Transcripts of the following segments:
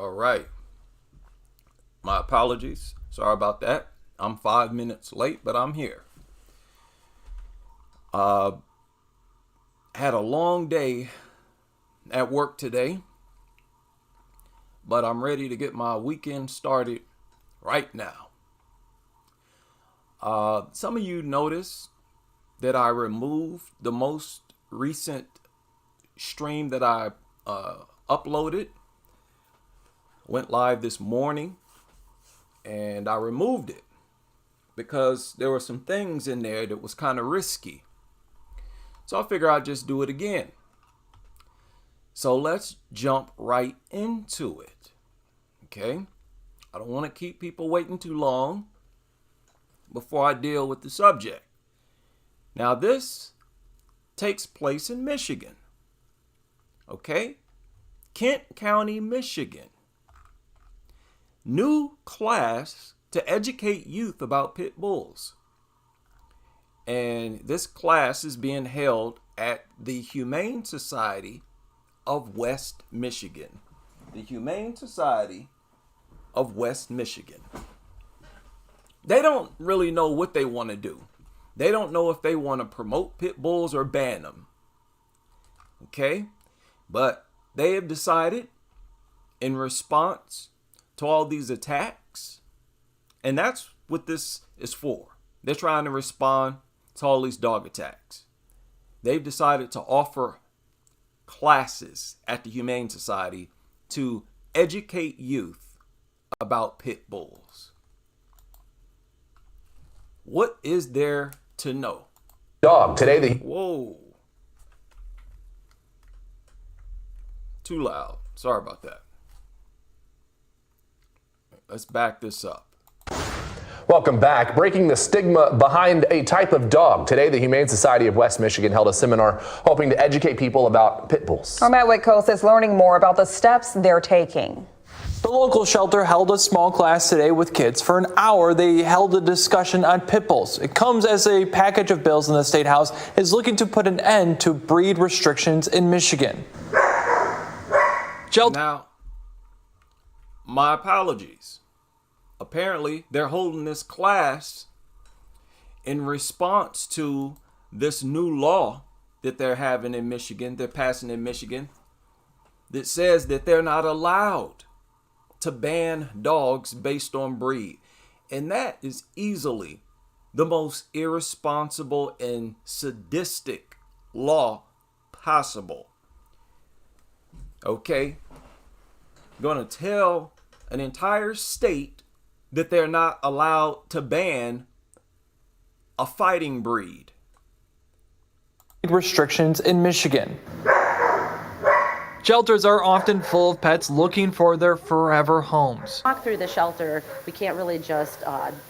All right. My apologies. Sorry about that. I'm 5 minutes late, but I'm here. Had a long day at work today, but I'm ready to get my weekend started right now. Some of you noticed that I removed the most recent stream that I uploaded. Went live this morning, and I removed it because there were some things in there that was kind of risky. So I figured I'd just do it again. So let's jump right into it. Okay? I don't want to keep people waiting too long before I deal with the subject. Now this takes place in Michigan. Okay? Kent County, Michigan. New class to educate youth about pit bulls. And this class is being held at the Humane Society of West Michigan. The Humane Society of West Michigan. They don't really know what they want to do. They don't know if they want to promote pit bulls or ban them. Okay? But they have decided in response to all these attacks, and that's what this is for. They're trying to respond to all these dog attacks. They've decided to offer classes at the Humane Society to educate youth about pit bulls. What is there to know? Dog today. Whoa. Too loud. Sorry about that. Let's back this up. Welcome back. Breaking the stigma behind a type of dog. Today, the Humane Society of West Michigan held a seminar hoping to educate people about pit bulls. Our Matt Whitcoast is learning more about the steps they're taking. The local shelter held a small class today with kids. For an hour, they held a discussion on pit bulls. It comes as a package of bills in the State House is looking to put an end to breed restrictions in Michigan. Now, my apologies. Apparently, they're holding this class in response to this new law that they're having in Michigan, they're passing in Michigan, that says that they're not allowed to ban dogs based on breed. And that is easily the most irresponsible and sadistic law possible. Okay? Going to tell an entire state that they're not allowed to ban a fighting breed. Restrictions in Michigan. Shelters are often full of pets looking for their forever homes. Walk through the shelter, we can't really just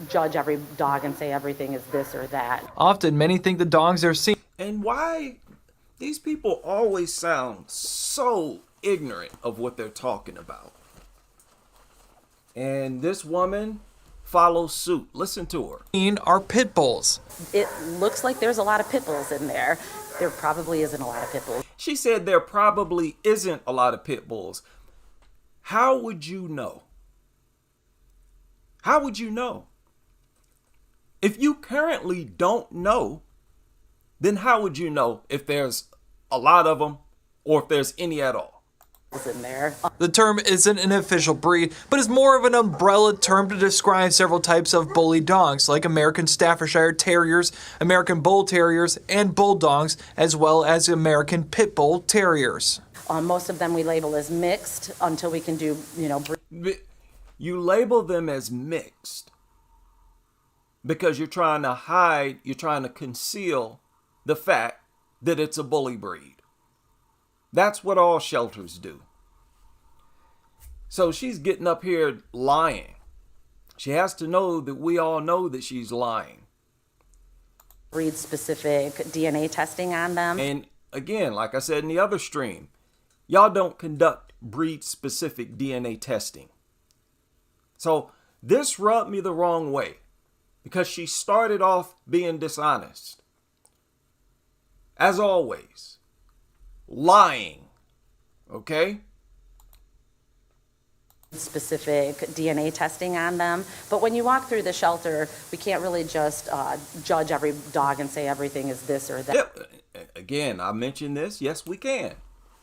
judge every dog and say everything is this or that. Often, many think the dogs they're seeing. And why these people always sound so ignorant of what they're talking about. And this woman follows suit. Listen to her. Are pit bulls. It looks like there's a lot of pit bulls in there. There probably isn't a lot of pit bulls. She said there probably isn't a lot of pit bulls. How would you know? How would you know? If you currently don't know, then how would you know if there's a lot of them or if there's any at all? In there. The term isn't an official breed, but is more of an umbrella term to describe several types of bully dogs, like American Staffordshire Terriers, American Bull Terriers, and Bulldogs, as well as American Pit Bull Terriers. Most of them we label as mixed until we can do, You label them as mixed because you're trying to hide, you're trying to conceal the fact that it's a bully breed. That's what all shelters do. So she's getting up here lying. She has to know that we all know that she's lying. Breed-specific DNA testing on them. And again, like I said in the other stream, y'all don't conduct breed-specific DNA testing. So this rubbed me the wrong way because she started off being dishonest. As always, lying, okay? specific DNA testing on them. But when you walk through the shelter, we can't really just judge every dog and say everything is this or that. Yep. Again, I mentioned this. Yes, we can.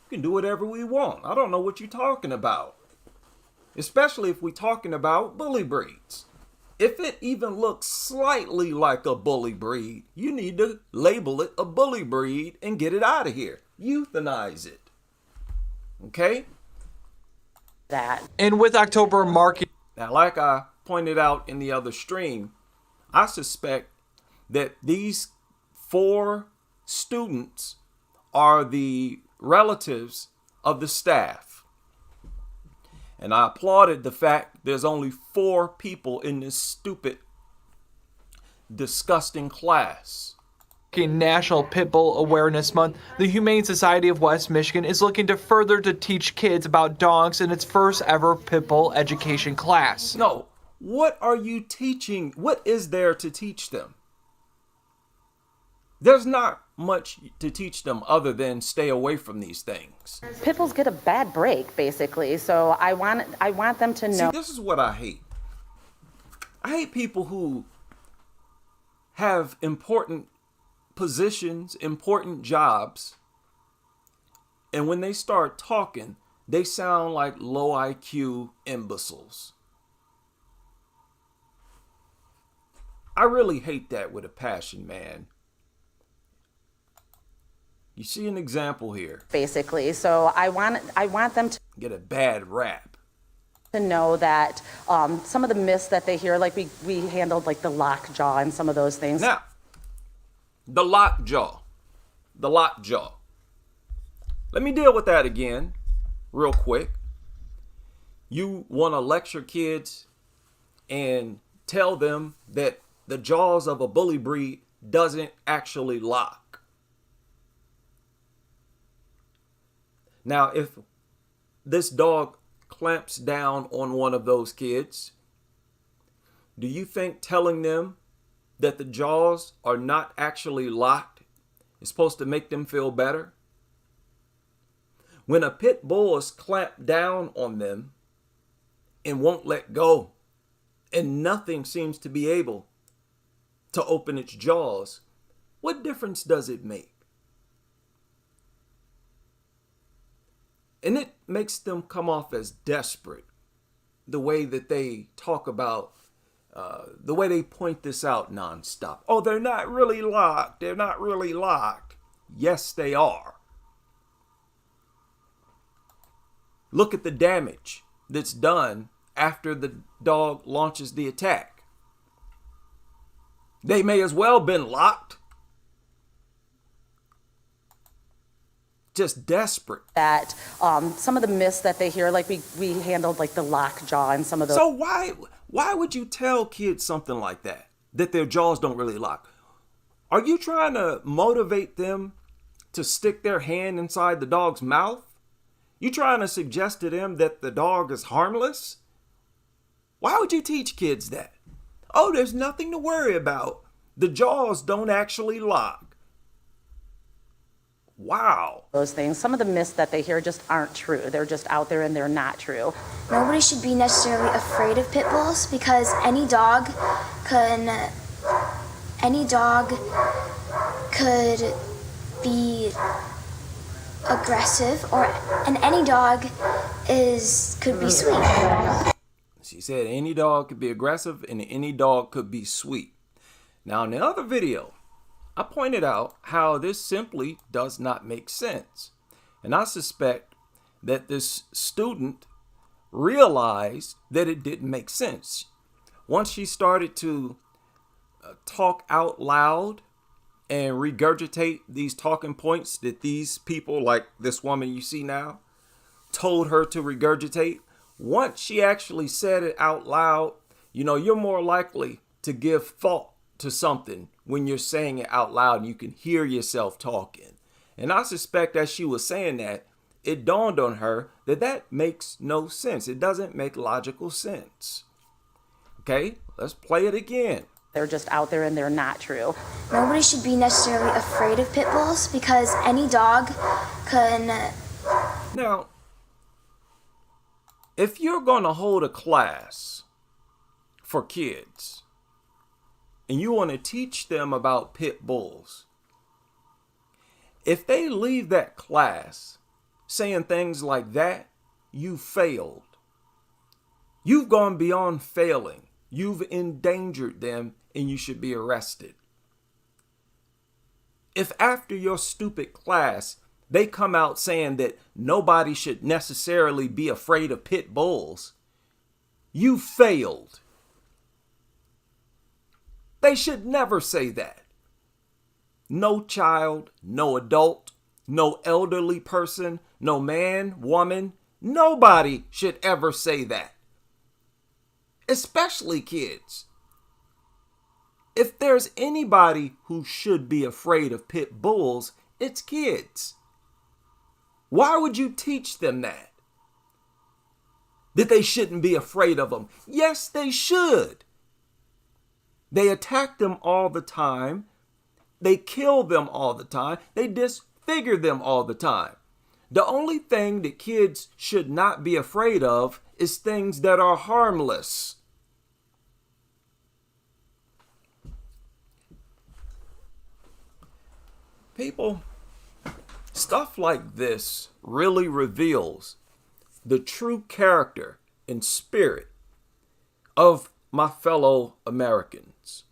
We can do whatever we want. I don't know what you're talking about. Especially if we're talking about bully breeds. If it even looks slightly like a bully breed, you need to label it a bully breed and get it out of here. Euthanize it. Okay? That. And with October marking. Now, like I pointed out in the other stream, I suspect that these 4 students are the relatives of the staff. And I applauded the fact there's only 4 people in this stupid, disgusting class. National Pit Bull Awareness Month, the Humane Society of West Michigan is looking to further to teach kids about dogs in its first ever pit bull education class. No, what are you teaching? What is there to teach them? There's not much to teach them other than stay away from these things. Pit bulls get a bad break, basically. So I want them to know. See, this is what I hate. I hate people who have important positions, important jobs, and when they start talking, they sound like low IQ imbeciles. I really hate that with a passion, man. You see an example here. Basically, so I want them to get a bad rap. To know that some of the myths that they hear, like we handled like the lockjaw and some of those things. Now, the lockjaw. Let me deal with that again, real quick. You want to lecture kids and tell them that the jaws of a bully breed doesn't actually lock. Now, if this dog clamps down on one of those kids, do you think telling them that the jaws are not actually locked is supposed to make them feel better? When a pit bull is clamped down on them and won't let go, and nothing seems to be able to open its jaws, what difference does it make? And it makes them come off as desperate, the way that they talk about, the way they point this out nonstop. Oh, they're not really locked. They're not really locked. Yes, they are. Look at the damage that's done after the dog launches the attack. They may as well have been locked. Just desperate. That some of the myths that they hear, like we handled like the lockjaw and some of those. So why would you tell kids something like that their jaws don't really lock? Are you trying to motivate them to stick their hand inside the dog's mouth? You trying to suggest to them that the dog is harmless? Why would you teach kids that? Oh, there's nothing to worry about. The jaws don't actually lock. Wow. Those things. Some of the myths that they hear just aren't true. They're just out there and they're not true. Nobody should be necessarily afraid of pit bulls because any dog could be aggressive and any dog could be sweet. She said any dog could be aggressive and any dog could be sweet. Now in the other video, I pointed out how this simply does not make sense. And I suspect that this student realized that it didn't make sense. Once she started to talk out loud and regurgitate these talking points that these people, like this woman you see now, told her to regurgitate, once she actually said it out loud, you're more likely to give thought to something when you're saying it out loud and you can hear yourself talking. And I suspect as she was saying that, it dawned on her that makes no sense. It doesn't make logical sense. Okay, let's play it again. They're just out there and they're not true. Nobody should be necessarily afraid of pit bulls because any dog can... Now, If you're going to hold a class for kids and you want to teach them about pit bulls, if they leave that class saying things like that, you failed. You've gone beyond failing. You've endangered them and you should be arrested. If after your stupid class, they come out saying that nobody should necessarily be afraid of pit bulls, you failed. They should never say that. No child, no adult, no elderly person, no man, woman, nobody should ever say that. Especially kids. If there's anybody who should be afraid of pit bulls, it's kids. Why would you teach them that? That they shouldn't be afraid of them? Yes, they should. They attack them all the time. They kill them all the time. They disfigure them all the time. The only thing that kids should not be afraid of is things that are harmless. People, stuff like this really reveals the true character and spirit of my fellow Americans.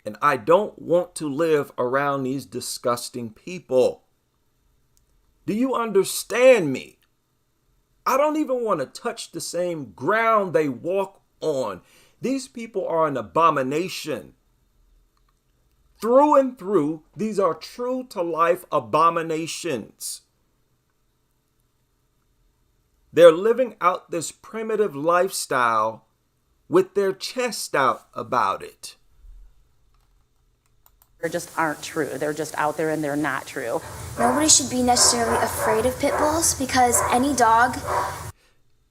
And I don't want to live around these disgusting people. Do you understand me? I don't even want to touch the same ground they walk on. These people are an abomination. Through and through, these are true to life abominations. They're living out this primitive lifestyle with their chest out about it. They just aren't true. They're just out there and they're not true. Nobody should be necessarily afraid of pit bulls because any dog.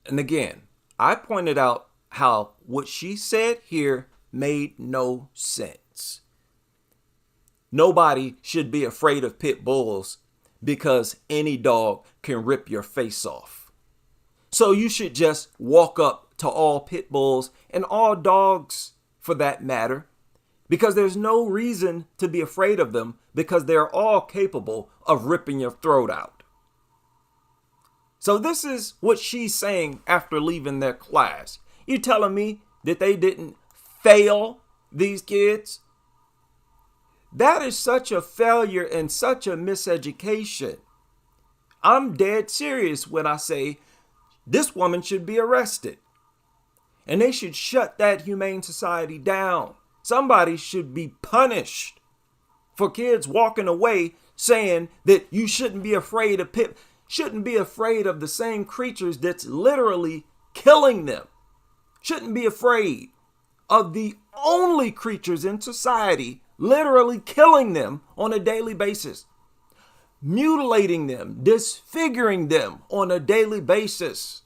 And again, I pointed out how what she said here made no sense. Nobody should be afraid of pit bulls because any dog can rip your face off. So you should just walk up to all pit bulls and all dogs for that matter, because there's no reason to be afraid of them because they're all capable of ripping your throat out. So this is what she's saying after leaving their class. You telling me that they didn't fail these kids? That is such a failure and such a miseducation. I'm dead serious when I say this woman should be arrested. And they should shut that humane society down. Somebody should be punished for kids walking away saying that you shouldn't be afraid of shouldn't be afraid of the same creatures that's literally killing them. Shouldn't be afraid of the only creatures in society literally killing them on a daily basis, mutilating them, disfiguring them on a daily basis.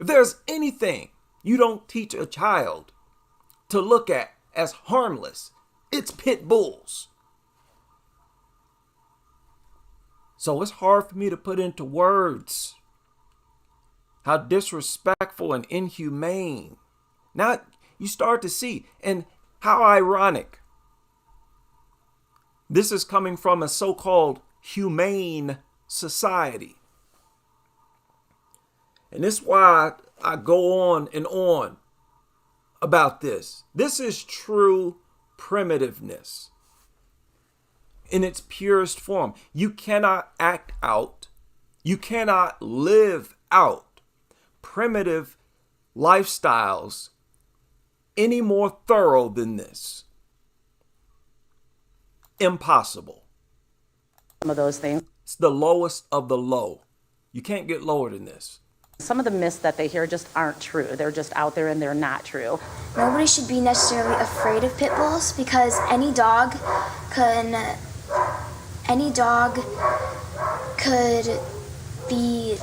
If there's anything you don't teach a child to look at as harmless, it's pit bulls. So it's hard for me to put into words how disrespectful and inhumane. Now you start to see, and how ironic. This is coming from a so-called humane society. And this is why I go on and on about this. This is true primitiveness in its purest form. You cannot act out, you cannot live out primitive lifestyles any more thorough than this. Impossible. Some of those things. It's the lowest of the low. You can't get lower than this. Some of the myths that they hear just aren't true. They're just out there and they're not true. Nobody should be necessarily afraid of pit bulls because any dog could be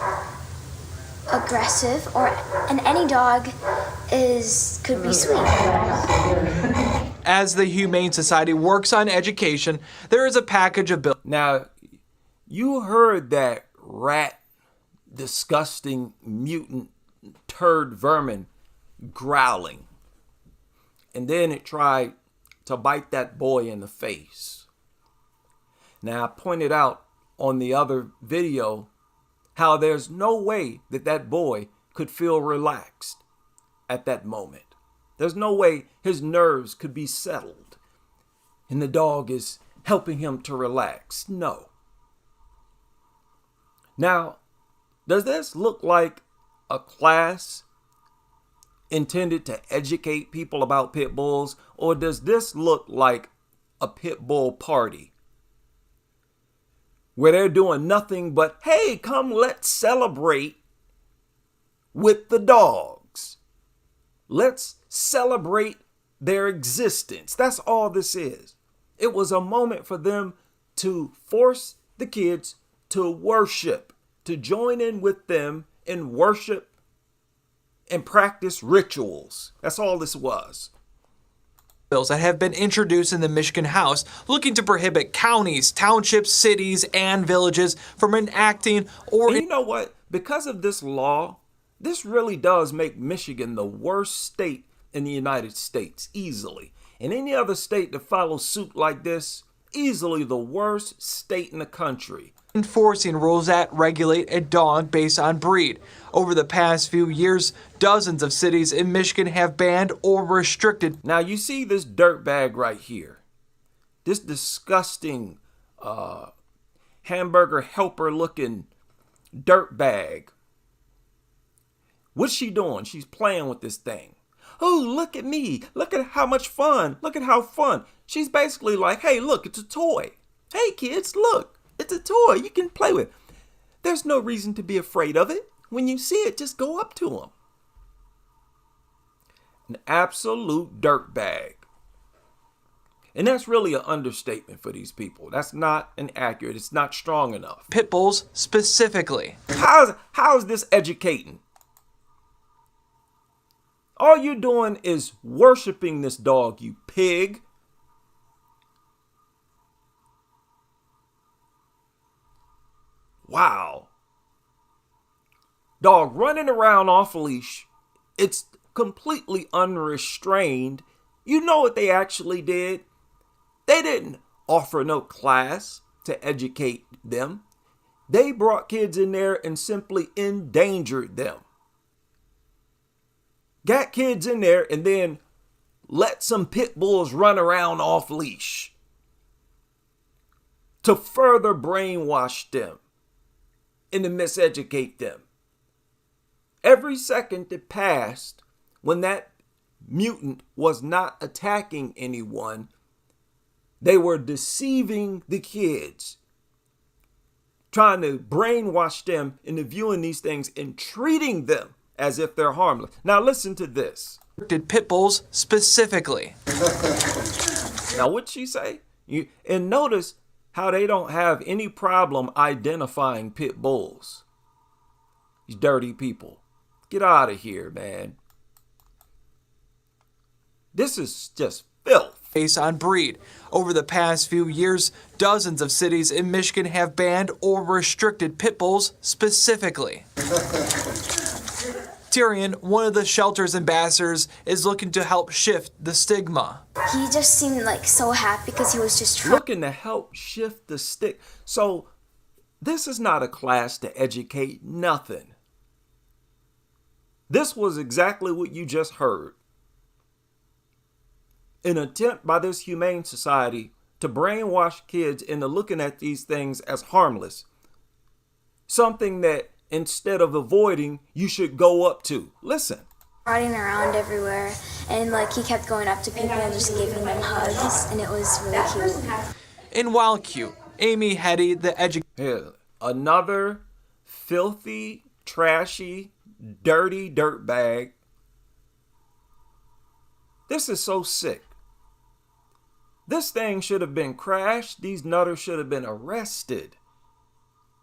aggressive, and any dog could be sweet. As the Humane Society works on education, there is a package of bills. Now, you heard that rat disgusting mutant turd vermin growling. And then it tried to bite that boy in the face. Now, I pointed out on the other video how there's no way that that boy could feel relaxed at that moment. There's no way his nerves could be settled and the dog is helping him to relax. No. Now, does this look like a class intended to educate people about pit bulls, or does this look like a pit bull party where they're doing nothing but, hey, come let's celebrate with the dogs. Let's celebrate their existence. That's all this is. It was a moment for them to force the kids to worship, to join in with them in worship and practice rituals. That's all this was. Bills that have been introduced in the Michigan House looking to prohibit counties, townships, cities, and villages from enacting or... And you know what? Because of this law, this really does make Michigan the worst state in the United States, easily. And any other state that follows suit like this, easily the worst state in the country. Enforcing rules that regulate a dog based on breed. Over the past few years, dozens of cities in Michigan have banned or restricted. Now you see this dirtbag right here. This disgusting hamburger helper looking dirtbag. What's she doing? She's playing with this thing. Oh, look at me. Look at how much fun. Look at how fun. She's basically like, hey, look, it's a toy. Hey, kids, look. It's a toy you can play with. There's no reason to be afraid of it. When you see it, just go up to them. An absolute dirtbag. And that's really an understatement for these people. That's not inaccurate. It's not strong enough. Pit bulls specifically. How's this educating? All you're doing is worshiping this dog, you pig. Wow. Dog running around off a leash. It's completely unrestrained. You know what they actually did? They didn't offer no class to educate them. They brought kids in there and simply endangered them. Got kids in there and then let some pit bulls run around off leash to further brainwash them and to miseducate them. Every second that passed when that mutant was not attacking anyone, they were deceiving the kids, trying to brainwash them into viewing these things and treating them as if they're harmless. Now listen to this. Pit bulls specifically. Now what'd she say? And notice how they don't have any problem identifying pit bulls. These dirty people. Get out of here, man. This is just filth. Based on breed. Over the past few years, dozens of cities in Michigan have banned or restricted pit bulls specifically. Tyrion, one of the shelter's ambassadors, is looking to help shift the stigma. He just seemed like so happy because he was just looking to help shift the stick. So this is not a class to educate nothing. This was exactly what you just heard. An attempt by this humane society to brainwash kids into looking at these things as harmless. Something that instead of avoiding, you should go up to. Listen. Riding around everywhere, and like he kept going up to people and just giving them hugs, and it was really cute. And while cute, Amy Hetty, the educator. Another filthy, trashy, dirty dirtbag. This is so sick. This thing should have been crashed. These nutters should have been arrested.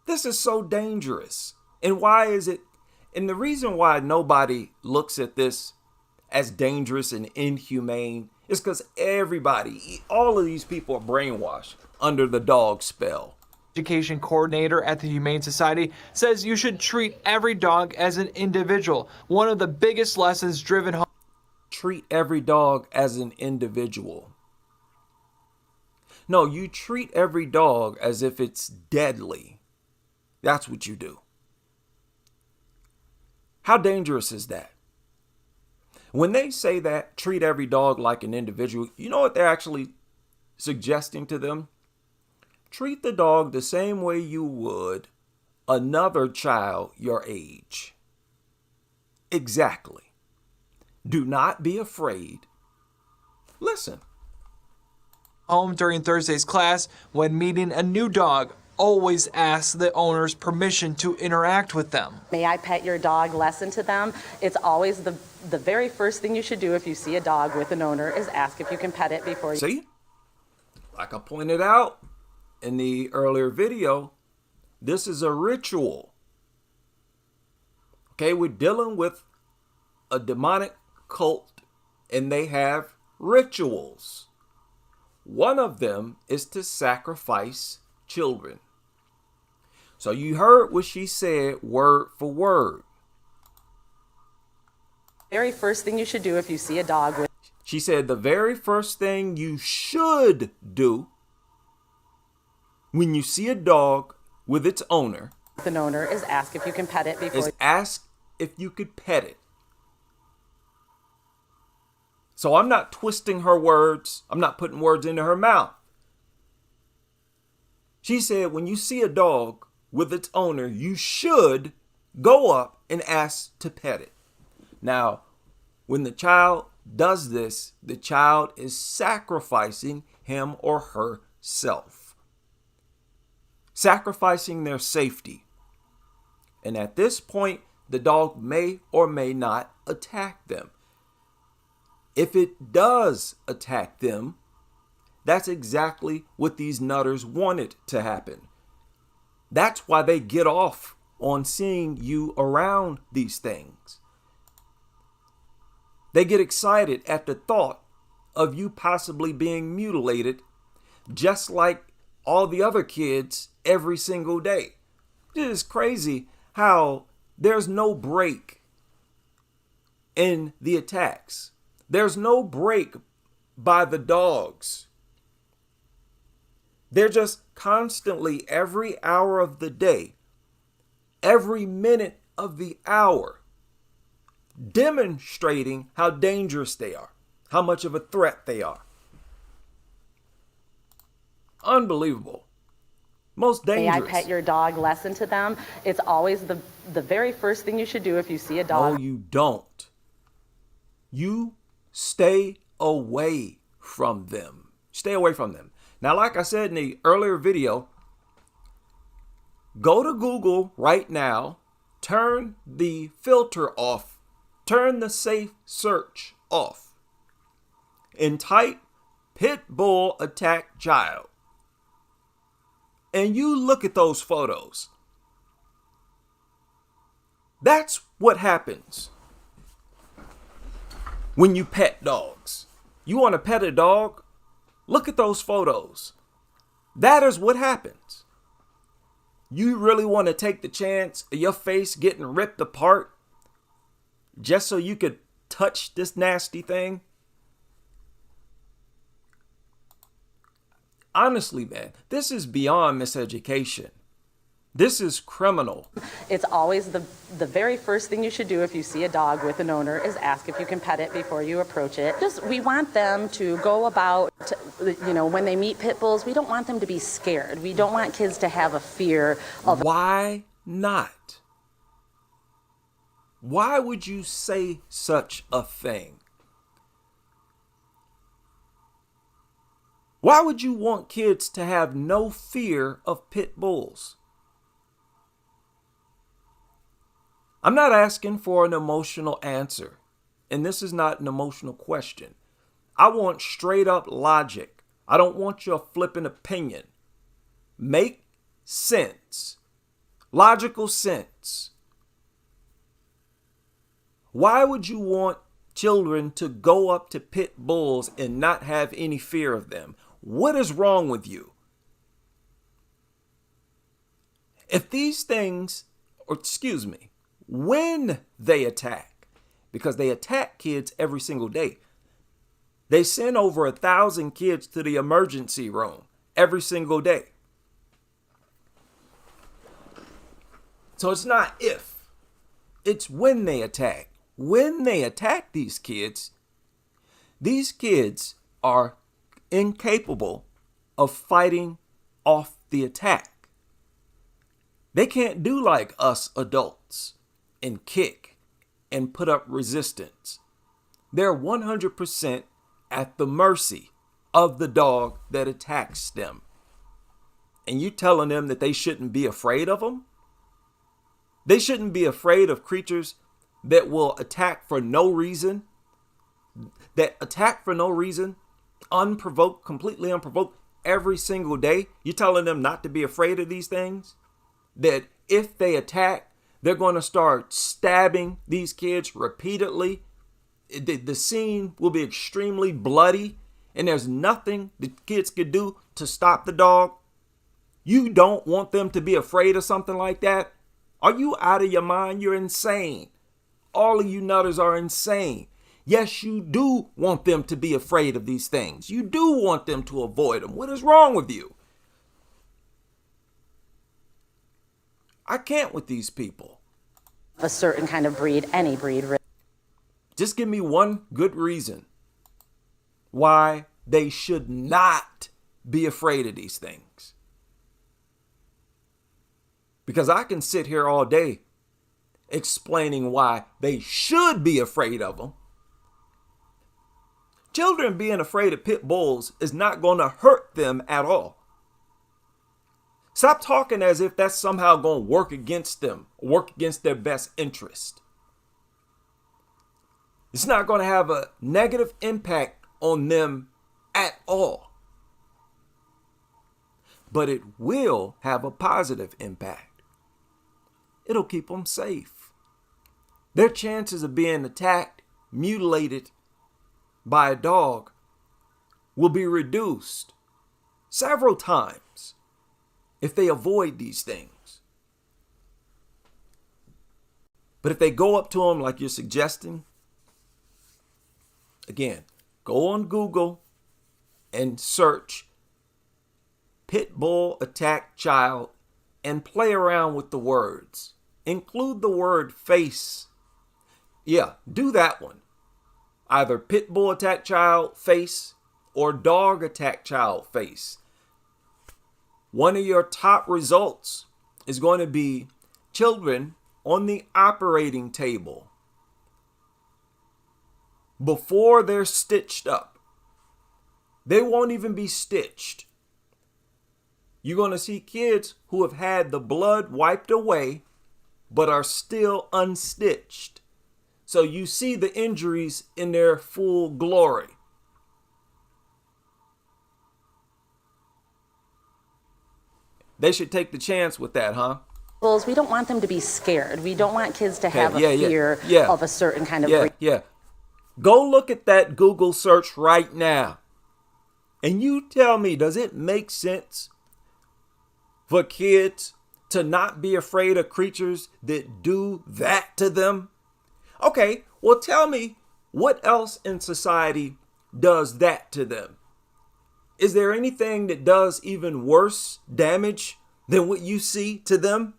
This is so dangerous. And why is it? And the reason why nobody looks at this as dangerous and inhumane is because everybody, all of these people are brainwashed under the dog spell. Education coordinator at the Humane Society says you should treat every dog as an individual. One of the biggest lessons driven home. Treat every dog as an individual. No, you treat every dog as if it's deadly. That's what you do. How dangerous is that? When they say that, treat every dog like an individual, you know what they're actually suggesting to them? Treat the dog the same way you would another child your age. Exactly. Do not be afraid. Listen. Home during Thursday's class, when meeting a new dog, always ask the owner's permission to interact with them. May I pet your dog lesson to them? It's always the very first thing you should do if you see a dog with an owner is ask if you can pet it before you. See? Like I pointed out in the earlier video, this is a ritual. Okay, we're dealing with a demonic cult and they have rituals. One of them is to sacrifice children. So you heard what she said word for word. Very first thing you should do if you see a dog with. She said the very first thing you should do when you see a dog with its owner An owner is ask if you can pet it before. is ask if you could pet it. So I'm not twisting her words. I'm not putting words into her mouth. She said when you see a dog with its owner, you should go up and ask to pet it. Now, when the child does this, the child is sacrificing him or herself, sacrificing their safety. And at this point, the dog may or may not attack them. If it does attack them, that's exactly what these nutters wanted to happen. That's why they get off on seeing you around these things. They get excited at the thought of you possibly being mutilated, just like all the other kids every single day. It is crazy how there's no break in the attacks. There's no break by the dogs. They're just constantly, every hour of the day, every minute of the hour, demonstrating how dangerous they are, how much of a threat they are. Unbelievable. Most dangerous. May I pet your dog lesson to them? It's always the very first thing you should do if you see a dog. No, you don't. You stay away from them. Stay away from them. Now, like I said in the earlier video, go to Google right now, turn the filter off, turn the safe search off, and type pit bull attack child. And you look at those photos. That's what happens when you pet dogs. You want to pet a dog? Look at those photos. That is what happens. You really want to take the chance of your face getting ripped apart just so you could touch this nasty thing? Honestly, man, this is beyond miseducation. This is criminal. It's always the very first thing you should do if you see a dog with an owner is ask if you can pet it before you approach it. We want them to go about, when they meet pit bulls, we don't want them to be scared. We don't want kids to have a fear of. Why not? Why would you say such a thing? Why would you want kids to have no fear of pit bulls? I'm not asking for an emotional answer, and this is not an emotional question. I want straight up logic. I don't want your flippant opinion. Make sense. Logical sense. Why would you want children to go up to pit bulls and not have any fear of them? What is wrong with you? If these things, or excuse me, when they attack, because they attack kids every single day, they send over 1,000 kids to the emergency room every single day. So it's not if, it's when they attack. When they attack these kids are incapable of fighting off the attack. They can't do like us adults and kick and put up resistance. They're 100% at the mercy of the dog that attacks them. And you telling them that they shouldn't be afraid of them? They shouldn't be afraid of creatures that will attack for no reason, unprovoked, completely unprovoked, every single day. You're telling them not to be afraid of these things? That if they attack, they're going to start stabbing these kids repeatedly. The scene will be extremely bloody, and there's nothing the kids could do to stop the dog. You don't want them to be afraid of something like that? Are you out of your mind? You're insane. All of you nutters are insane. Yes, you do want them to be afraid of these things. You do want them to avoid them. What is wrong with you? I can't with these people. A certain kind of breed, any breed. Just give me one good reason why they should not be afraid of these things. Because I can sit here all day explaining why they should be afraid of them. Children being afraid of pit bulls is not going to hurt them at all. Stop talking as if that's somehow going to work against them, work against their best interest. It's not going to have a negative impact on them at all. But it will have a positive impact. It'll keep them safe. Their chances of being attacked, mutilated by a dog will be reduced several times if they avoid these things. But if they go up to them like you're suggesting, again, go on Google and search pit bull attack child and play around with the words. Include the word face. Yeah, do that one. Either pit bull attack child face or dog attack child face. One of your top results is going to be children on the operating table before they're stitched up. They won't even be stitched. You're going to see kids who have had the blood wiped away but are still unstitched. So you see the injuries in their full glory. They should take the chance with that, huh? We don't want them to be scared. We don't want kids to have a fear of a certain kind of breed. Yeah. Go look at that Google search right now. And you tell me, does it make sense for kids to not be afraid of creatures that do that to them? Okay, well, tell me what else in society does that to them? Is there anything that does even worse damage than what you see to them?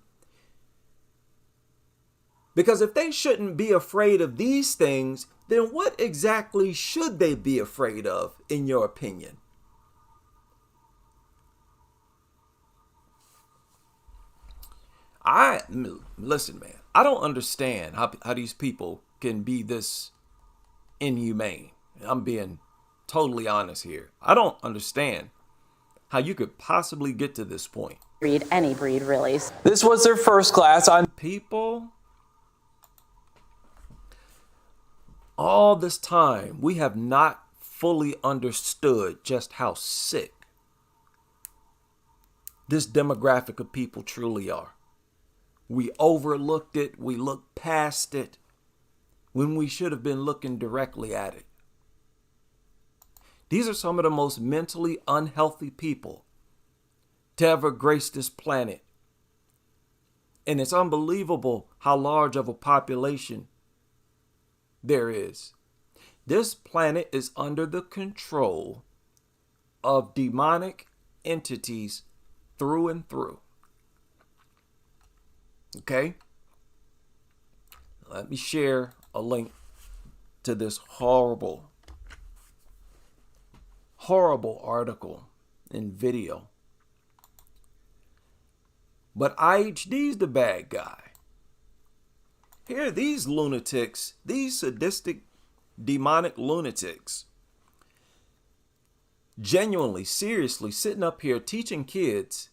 Because if they shouldn't be afraid of these things, then what exactly should they be afraid of, in your opinion? Listen, man, I don't understand how these people can be this inhumane. I'm being totally honest here. I don't understand how you could possibly get to this point. Breed, any breed, really. This was their first class on People, all this time, we have not fully understood just how sick this demographic of people truly are. We overlooked it. We looked past it when we should have been looking directly at it. These are some of the most mentally unhealthy people to ever grace this planet. And it's unbelievable how large of a population there is. This planet is under the control of demonic entities through and through. Okay? Let me share a link to this horrible article and video. But IHD's the bad guy. Here, these lunatics, these sadistic, demonic lunatics, genuinely, seriously sitting up here teaching kids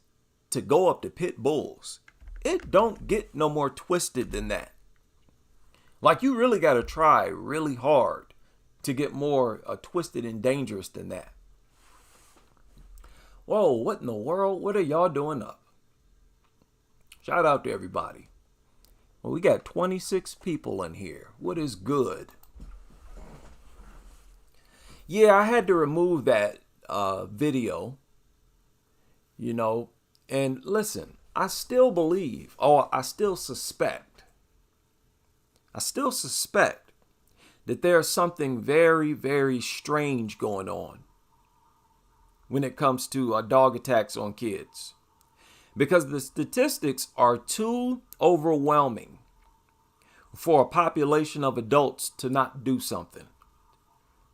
to go up to pit bulls. It don't get no more twisted than that. Like, you really got to try really hard to get more twisted and dangerous than that. Whoa, what in the world? What are y'all doing up? Shout out to everybody. Well, we got 26 people in here. What is good? Yeah, I had to remove that video, and listen, I still believe, I still suspect that there's something very, very strange going on when it comes to dog attacks on kids. Because the statistics are too overwhelming for a population of adults to not do something,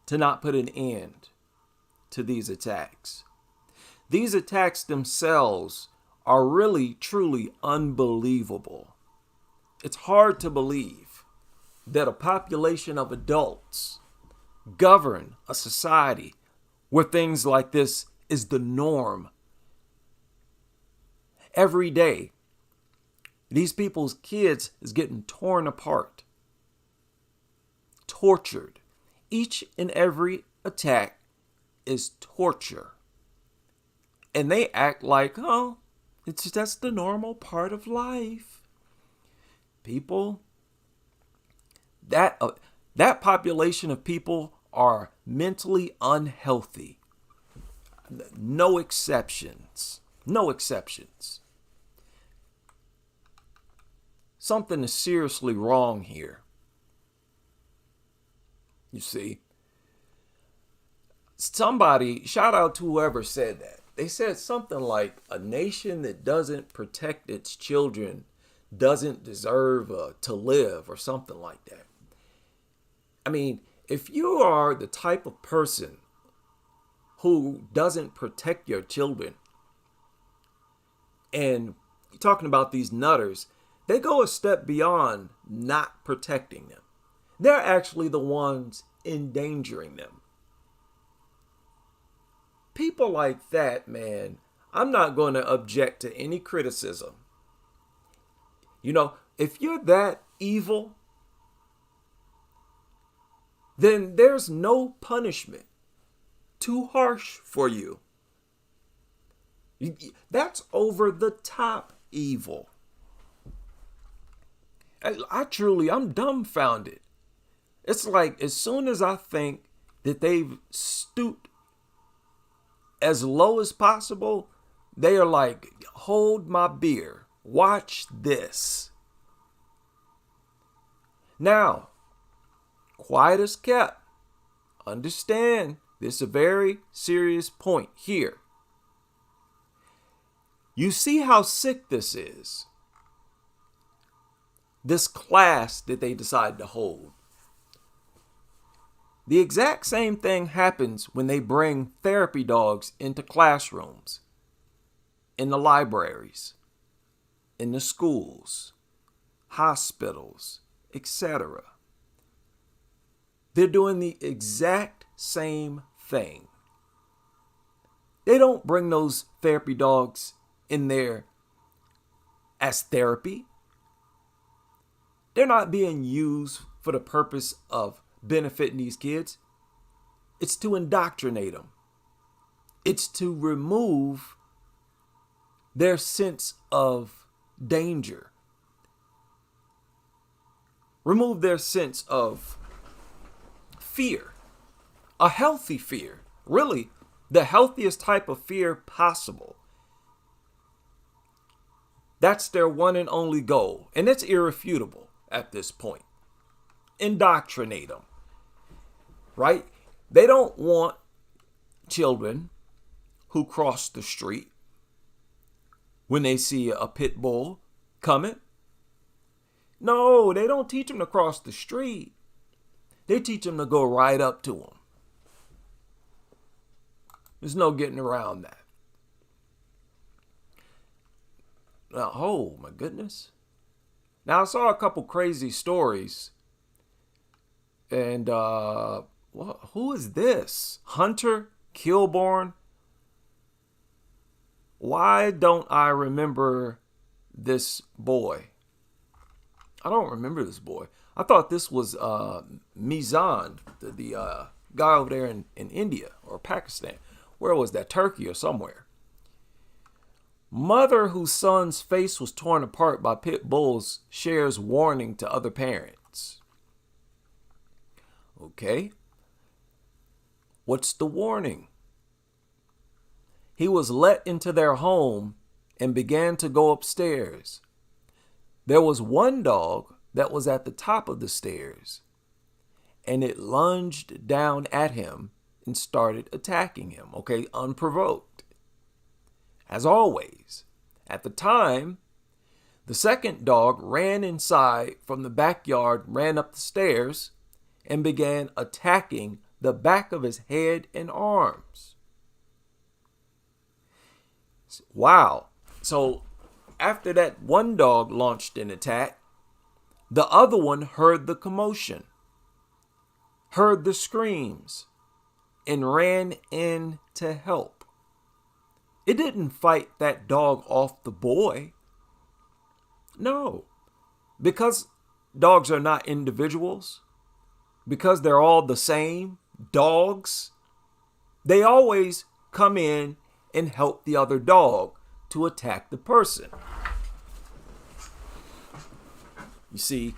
to not put an end to these attacks. These attacks themselves are really, truly unbelievable. It's hard to believe that a population of adults govern a society where things like this is the norm. Every day, these people's kids is getting torn apart, tortured. Each and every attack is torture. And they act like, that's the normal part of life. People, that population of people are mentally unhealthy. No exceptions. No exceptions. Something is seriously wrong here. You see, somebody, shout out to whoever said that. They said something like, a nation that doesn't protect its children doesn't deserve to live, or something like that. I mean, if you are the type of person who doesn't protect your children, and you're talking about these nutters, they go a step beyond not protecting them. They're actually the ones endangering them. People like that, man, I'm not going to object to any criticism. If you're that evil, then there's no punishment too harsh for you. That's over the top evil. I'm dumbfounded. It's like, as soon as I think that they've stooped as low as possible, they are like, hold my beer. Watch this. Now, quiet as kept. Understand, this is a very serious point here. You see how sick this is? This class that they decide to hold. The exact same thing happens when they bring therapy dogs into classrooms, in the libraries, in the schools, hospitals, etc. They're doing the exact same thing. They don't bring those therapy dogs in there as therapy. They're not being used for the purpose of benefiting these kids. It's to indoctrinate them. It's to remove their sense of danger. Remove their sense of fear. A healthy fear. Really, the healthiest type of fear possible. That's their one and only goal. And it's irrefutable at this point. Indoctrinate them. Right? They don't want children who cross the street when they see a pit bull coming. No, they don't teach them to cross the street. They teach them to go right up to them. There's no getting around that. Now, oh my goodness. Now I saw a couple crazy stories. And who is this? Hunter Kilborn? Why don't I remember this boy? I don't remember this boy. I thought this was Mizan, the guy over there in India or Pakistan. Where was that? Turkey or somewhere. Mother whose son's face was torn apart by pit bulls shares warning to other parents. Okay. What's the warning? He was let into their home and began to go upstairs. There was one dog that was at the top of the stairs, and it lunged down at him and started attacking him, okay, unprovoked. As always, at the time, the second dog ran inside from the backyard, ran up the stairs, and began attacking the back of his head and arms. Wow. So after that one dog launched an attack, the other one heard the commotion, heard the screams, and ran in to help. It didn't fight that dog off the boy. No, because dogs are not individuals, because they're all the same dogs, they always come in and help the other dog to attack the person. You see,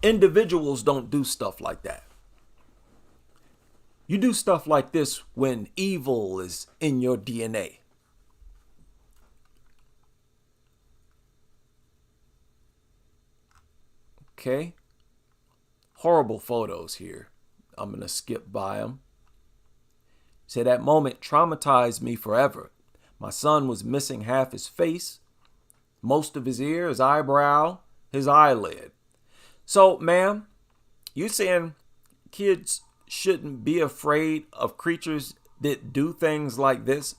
individuals don't do stuff like that. You do stuff like this when evil is in your DNA. Okay. Horrible photos here. I'm going to skip by them. Say that moment traumatized me forever. My son was missing half his face, most of his ear, his eyebrow, his eyelid. So, ma'am, you're saying kids shouldn't be afraid of creatures that do things like this?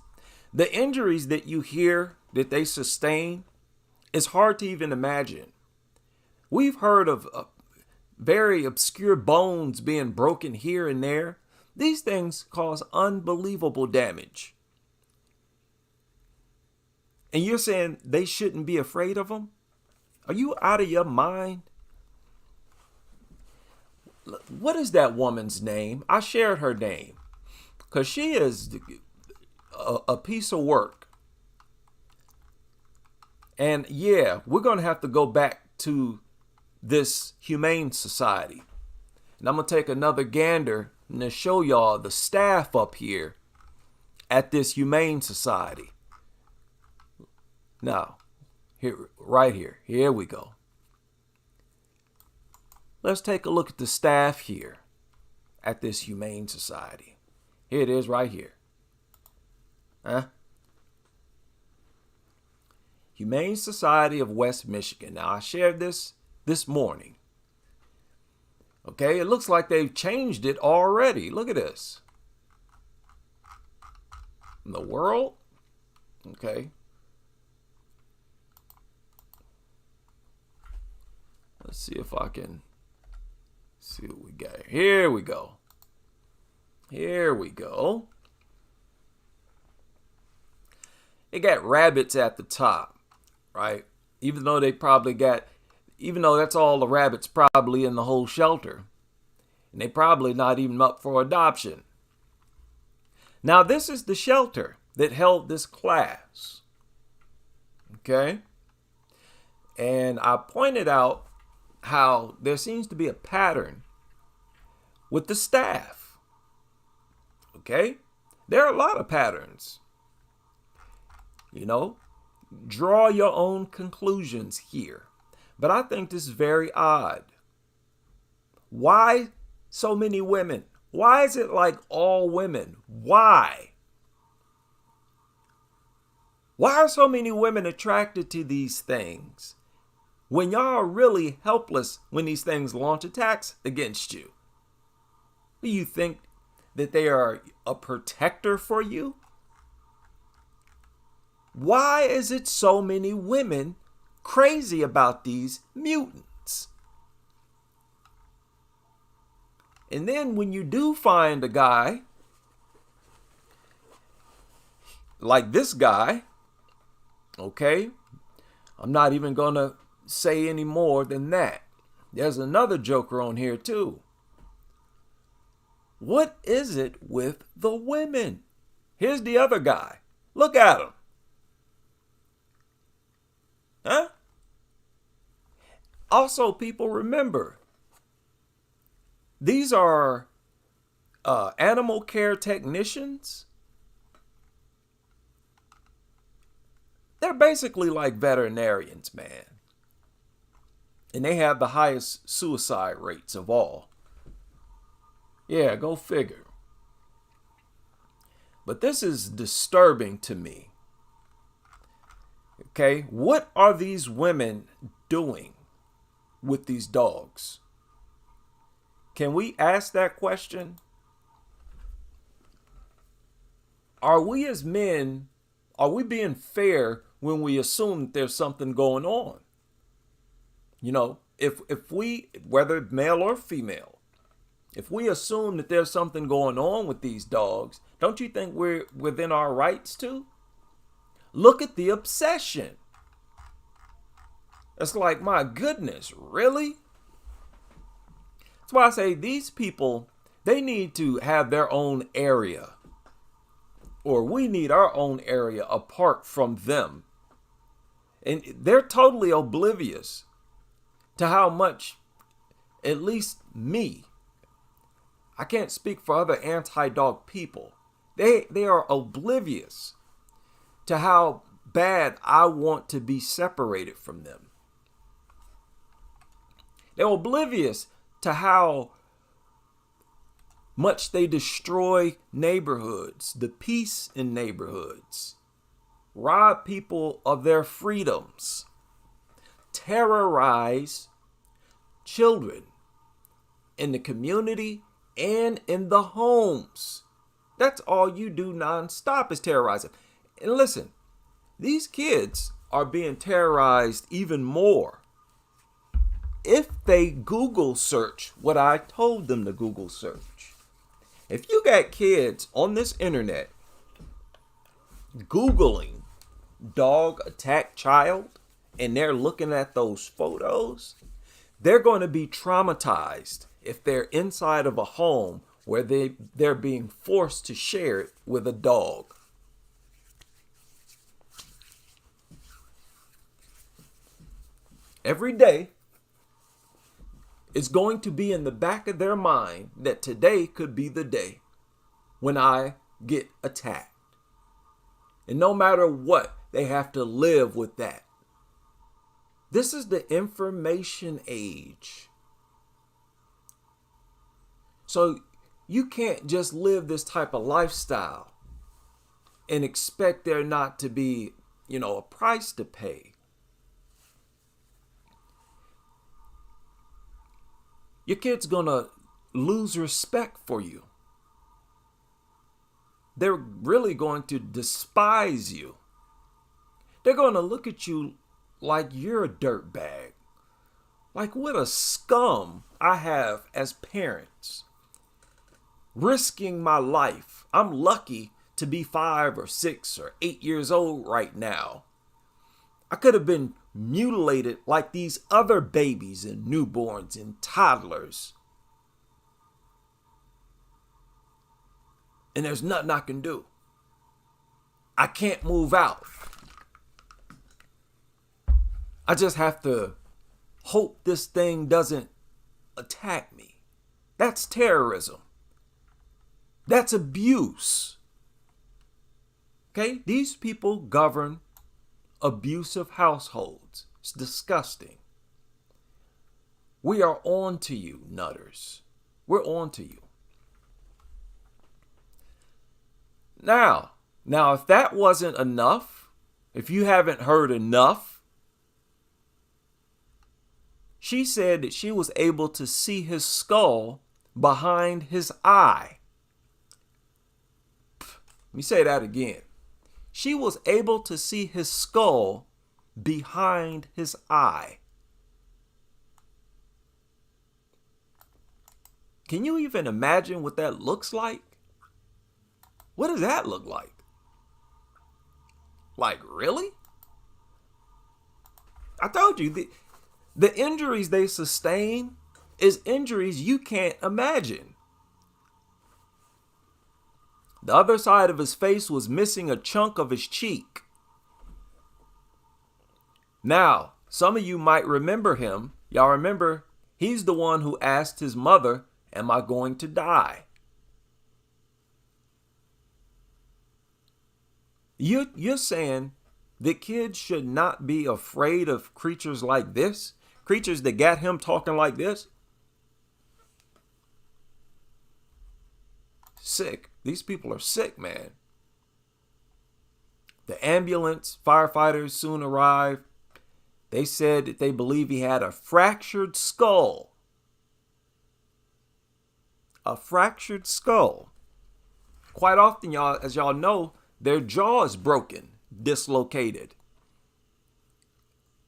The injuries that you hear that they sustain is hard to even imagine. We've heard of very obscure bones being broken here and there. These things cause unbelievable damage. And you're saying they shouldn't be afraid of them? Are you out of your mind? What is that woman's name? I shared her name because she is a piece of work. And yeah, we're going to have to go back to this humane society. And I'm going to take another gander and to show y'all the staff up here at this humane society. Now, here, right here, here we go. Let's take a look at the staff here at this humane society. Here it is right here. Humane Society of West Michigan. Now, I shared this morning. Okay, it looks like they've changed it already. Look at this. In the world? Okay. Let's see if I can see what we got. Here we go. Here we go. They got rabbits at the top, right? Even though that's all the rabbits probably in the whole shelter. And they probably not even up for adoption. Now, this is the shelter that held this class. Okay? And I pointed out how there seems to be a pattern with the staff. Okay? There are a lot of patterns. You know, draw your own conclusions here. But I think this is very odd. Why so many women? Why is it like all women? Why? Why are so many women attracted to these things when y'all are really helpless when these things launch attacks against you? Do you think that they are a protector for you? Why is it so many women crazy about these mutants? And then when you do find a guy like this guy, okay, I'm not even going to say any more than that. There's another joker on here too. What is it with the women? Here's the other guy. Look at him. Huh? Also, people, remember, these are animal care technicians. They're basically like veterinarians, man. And they have the highest suicide rates of all. Yeah, go figure. But this is disturbing to me. Okay, what are these women doing with these dogs? Can we ask that question? Are we as men, are we being fair when we assume that there's something going on? You know, if we, whether male or female, if we assume that there's something going on with these dogs, don't you think we're within our rights to? Look at the obsession. It's like, my goodness, really? That's why I say these people, they need to have their own area. Or we need our own area apart from them. And they're totally oblivious to how much, at least me, I can't speak for other anti-dog people. They are oblivious to how bad I want to be separated from them. They're oblivious to how much they destroy neighborhoods, the peace in neighborhoods, rob people of their freedoms, terrorize children in the community and in the homes. That's all you do nonstop is terrorize them. And listen, these kids are being terrorized even more if they Google search what I told them to Google search. If you got kids on this internet Googling dog attack child and they're looking at those photos, they're going to be traumatized if they're inside of a home where they're being forced to share it with a dog. Every day, it's going to be in the back of their mind that today could be the day when I get attacked. And no matter what, they have to live with that. This is the information age. So you can't just live this type of lifestyle and expect there not to be, a price to pay. Your kid's gonna lose respect for you. They're really going to despise you. They're gonna look at you like you're a dirtbag. Like, what a scum I have as parents. Risking my life. I'm lucky to be 5 or 6 or 8 years old right now. I could have been mutilated like these other babies and newborns and toddlers. And there's nothing I can do. I can't move out. I just have to hope this thing doesn't attack me. That's terrorism. That's abuse. Okay? These people govern abusive households. It's disgusting. We are on to you, nutters. We're on to you. Now, if that wasn't enough, if you haven't heard enough, she said that she was able to see his skull behind his eye. Let me say that again. She was able to see his skull behind his eye. Can you even imagine what that looks like? What does that look like? Like, really? I told you, the injuries they sustain is injuries you can't imagine. The other side of his face was missing a chunk of his cheek. Now, some of you might remember him. Y'all remember, he's the one who asked his mother, "Am I going to die?" You're saying that kids should not be afraid of creatures like this? Creatures that got him talking like this? Sick. These people are sick, man. The ambulance firefighters soon arrived. They said that they believe he had a fractured skull. A fractured skull. Quite often, y'all, as y'all know, their jaw is broken, dislocated.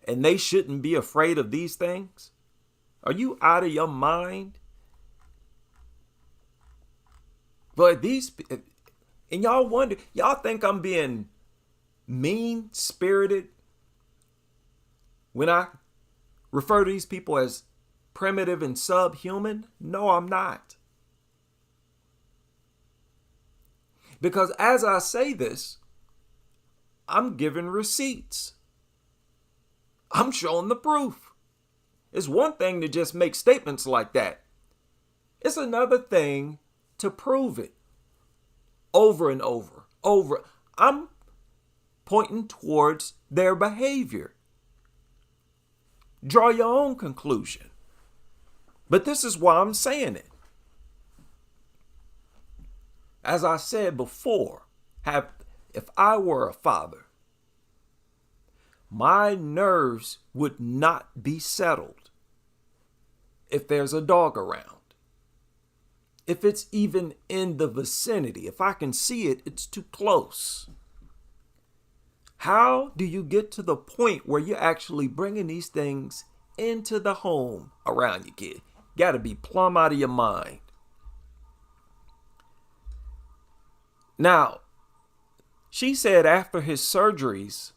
And they shouldn't be afraid of these things? Are you out of your mind? But and y'all wonder, y'all think I'm being mean-spirited when I refer to these people as primitive and subhuman? No, I'm not. Because as I say this, I'm giving receipts. I'm showing the proof. It's one thing to just make statements like that. It's another thing to prove it over and over. I'm pointing towards their behavior. Draw your own conclusion. But this is why I'm saying it. As I said before, if I were a father, my nerves would not be settled if there's a dog around. If it's even in the vicinity, if I can see it, it's too close. How do you get to the point where you're actually bringing these things into the home around your kid? Got to be plumb out of your mind. Now, she said after his surgeries,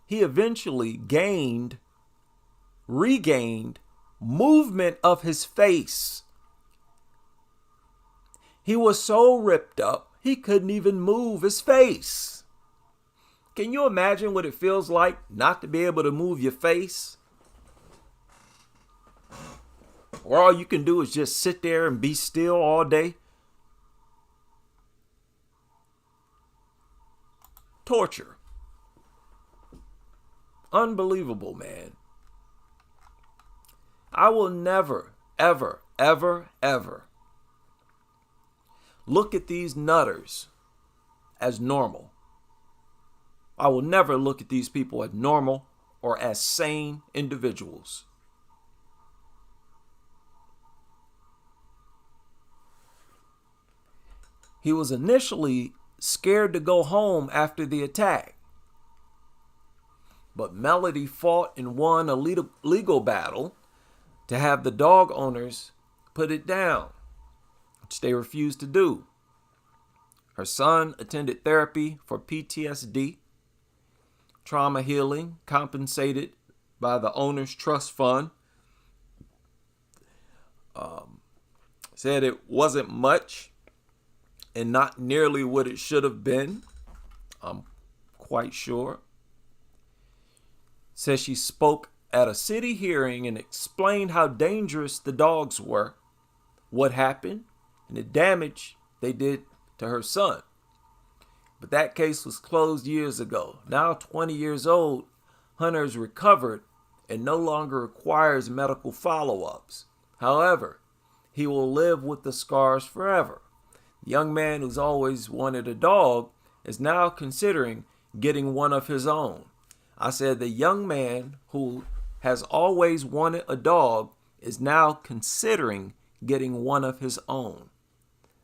he eventually regained movement of his face. He was so ripped up, he couldn't even move his face. Can you imagine what it feels like not to be able to move your face? Or all you can do is just sit there and be still all day? Torture. Unbelievable, man. I will never, ever, ever, ever look at these nutters as normal. I will never look at these people as normal or as sane individuals. He was initially scared to go home after the attack. But Melody fought and won a legal battle to have the dog owners put it down, which they refused to do. Her son attended therapy for PTSD, trauma healing, compensated by the owner's trust fund. Said it wasn't much and not nearly what it should have been. I'm quite sure. Says she spoke at a city hearing and explained how dangerous the dogs were, what happened, and the damage they did to her son. But that case was closed years ago. Now 20 years old, Hunter is recovered and no longer requires medical follow-ups. However, he will live with the scars forever. The young man who's always wanted a dog is now considering getting one of his own. I said the young man who has always wanted a dog is now considering getting one of his own.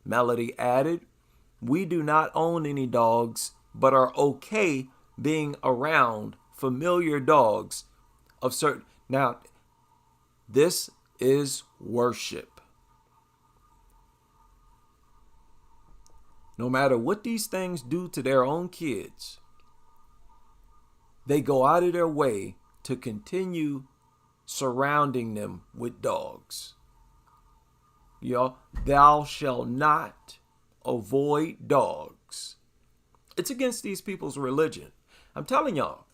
Melody added, "We do not own any dogs, but are okay being around familiar dogs of certain." Now, this is worship. No matter what these things do to their own kids, they go out of their way to continue surrounding them with dogs. Thou shalt not avoid dogs. It's against these people's religion. I'm telling y'all,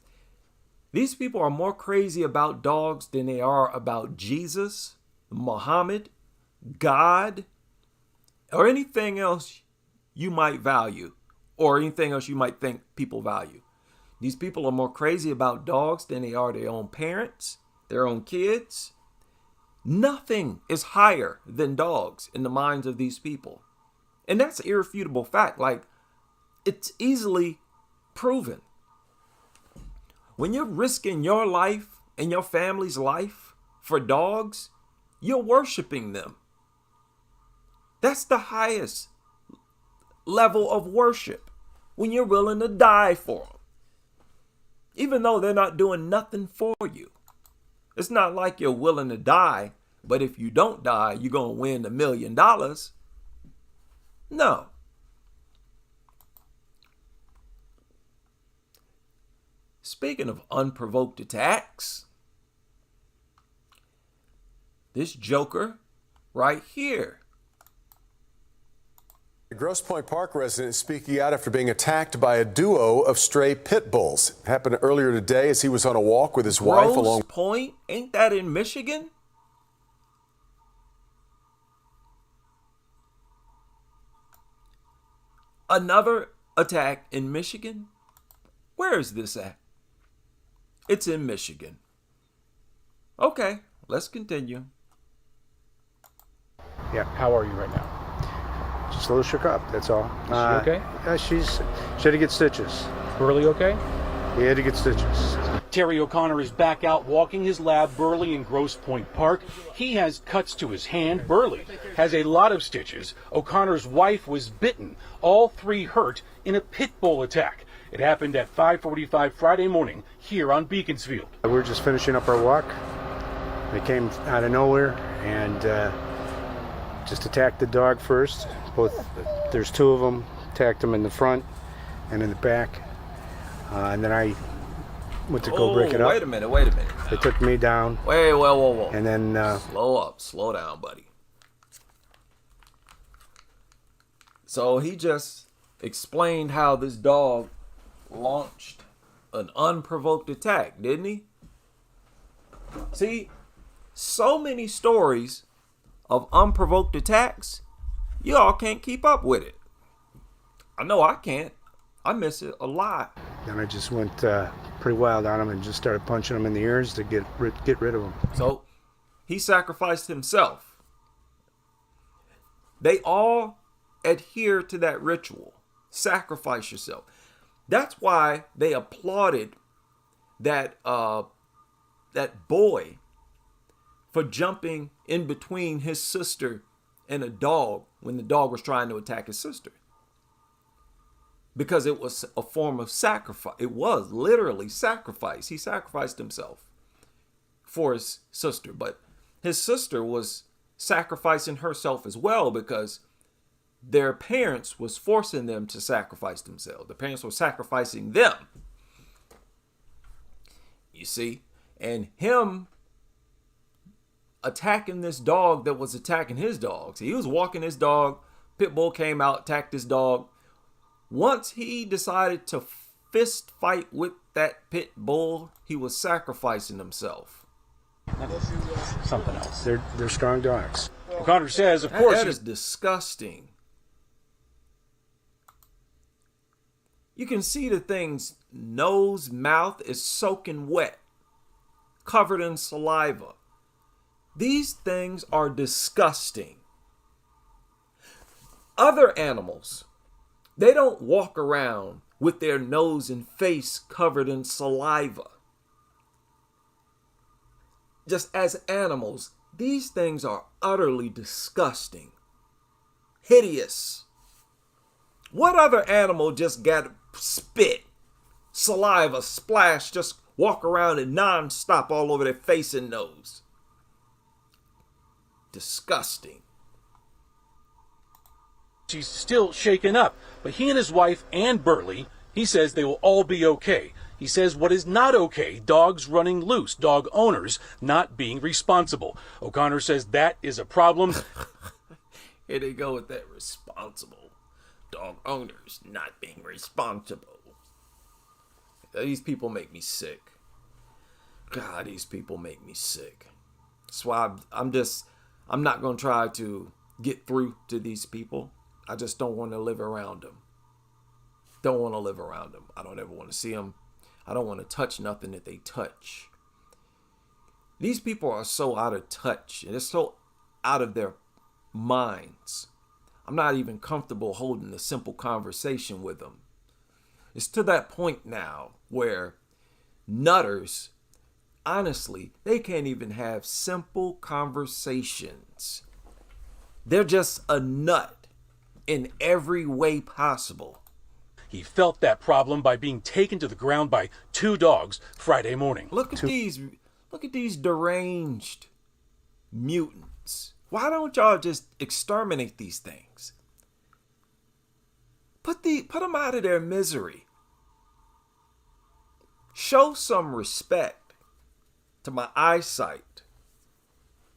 these people are more crazy about dogs than they are about Jesus, Muhammad, God, or anything else you might value, or anything else you might think people value. These people are more crazy about dogs than they are their own parents, their own kids. Nothing is higher than dogs in the minds of these people. And that's an irrefutable fact. Like, it's easily proven. When you're risking your life and your family's life for dogs, you're worshiping them. That's the highest level of worship, when you're willing to die for them, even though they're not doing nothing for you. It's not like you're willing to die, but if you don't die, you're going to win $1 million. No. Speaking of unprovoked attacks, this joker right here. A Grosse Pointe Park resident is speaking out after being attacked by a duo of stray pit bulls. It happened earlier today as he was on a walk with his wife along. Grosse Pointe? Ain't that in Michigan? Another attack in Michigan? Where is this at? It's in Michigan. Okay, let's continue. Yeah, how are you right now? Just a little shook up, that's all. Is she okay? She had to get stitches. Burley okay? He had to get stitches. Terry O'Connor is back out walking his lab Burley in Grosse Pointe Park. He has cuts to his hand. Burley has a lot of stitches. O'Connor's wife was bitten. All three hurt in a pit bull attack. It happened at 5:45 Friday morning here on Beaconsfield. We were just finishing up our walk. They came out of nowhere and just attacked the dog first. There's two of them. Attacked them in the front and in the back. And then I went to go break it up. Wait a minute. They took me down. Whoa. And then Slow down, buddy. So he just explained how this dog launched an unprovoked attack, didn't he? See, so many stories of unprovoked attacks, y'all can't keep up with it. I know I can't. I miss it a lot. And I just went pretty wild on him and just started punching him in the ears to get rid of him. So he sacrificed himself. They all adhere to that ritual. Sacrifice yourself. That's why they applauded that boy for jumping in between his sister and a dog when the dog was trying to attack his sister. Because it was a form of sacrifice. It was literally sacrifice. He sacrificed himself for his sister. But his sister was sacrificing herself as well because their parents was forcing them to sacrifice themselves. The parents were sacrificing them. You see? And him attacking this dog that was attacking his dog. So he was walking his dog. Pit bull came out, attacked his dog. Once he decided to fist fight with that pit bull, he was sacrificing himself. Something else. They're strong dogs. O'Connor says, of course, that is disgusting. You can see the thing's nose, mouth is soaking wet, covered in saliva. These things are disgusting. Other animals, they don't walk around with their nose and face covered in saliva. Just as animals, these things are utterly disgusting, hideous. What other animal just got spit, saliva, splash, just walk around and non-stop all over their face and nose? Disgusting. She's still shaken up, but he and his wife, Ann Burley, he says they will all be okay. He says what is not okay, dogs running loose, dog owners not being responsible. O'Connor says that is a problem. Here they go with that responsible. Dog owners not being responsible. These people make me sick. God, these people make me sick. That's why I'm not going to try to get through to these people. I just don't want to live around them. Don't want to live around them. I don't ever want to see them. I don't want to touch nothing that they touch. These people are so out of touch and they're so out of their minds. I'm not even comfortable holding a simple conversation with them. It's to that point now where nutters, honestly, they can't even have simple conversations. They're just a nut in every way possible. He felt that problem by being taken to the ground by 2 dogs Friday morning. Look at these deranged mutants. Why don't y'all just exterminate these things? Put them out of their misery. Show some respect to my eyesight.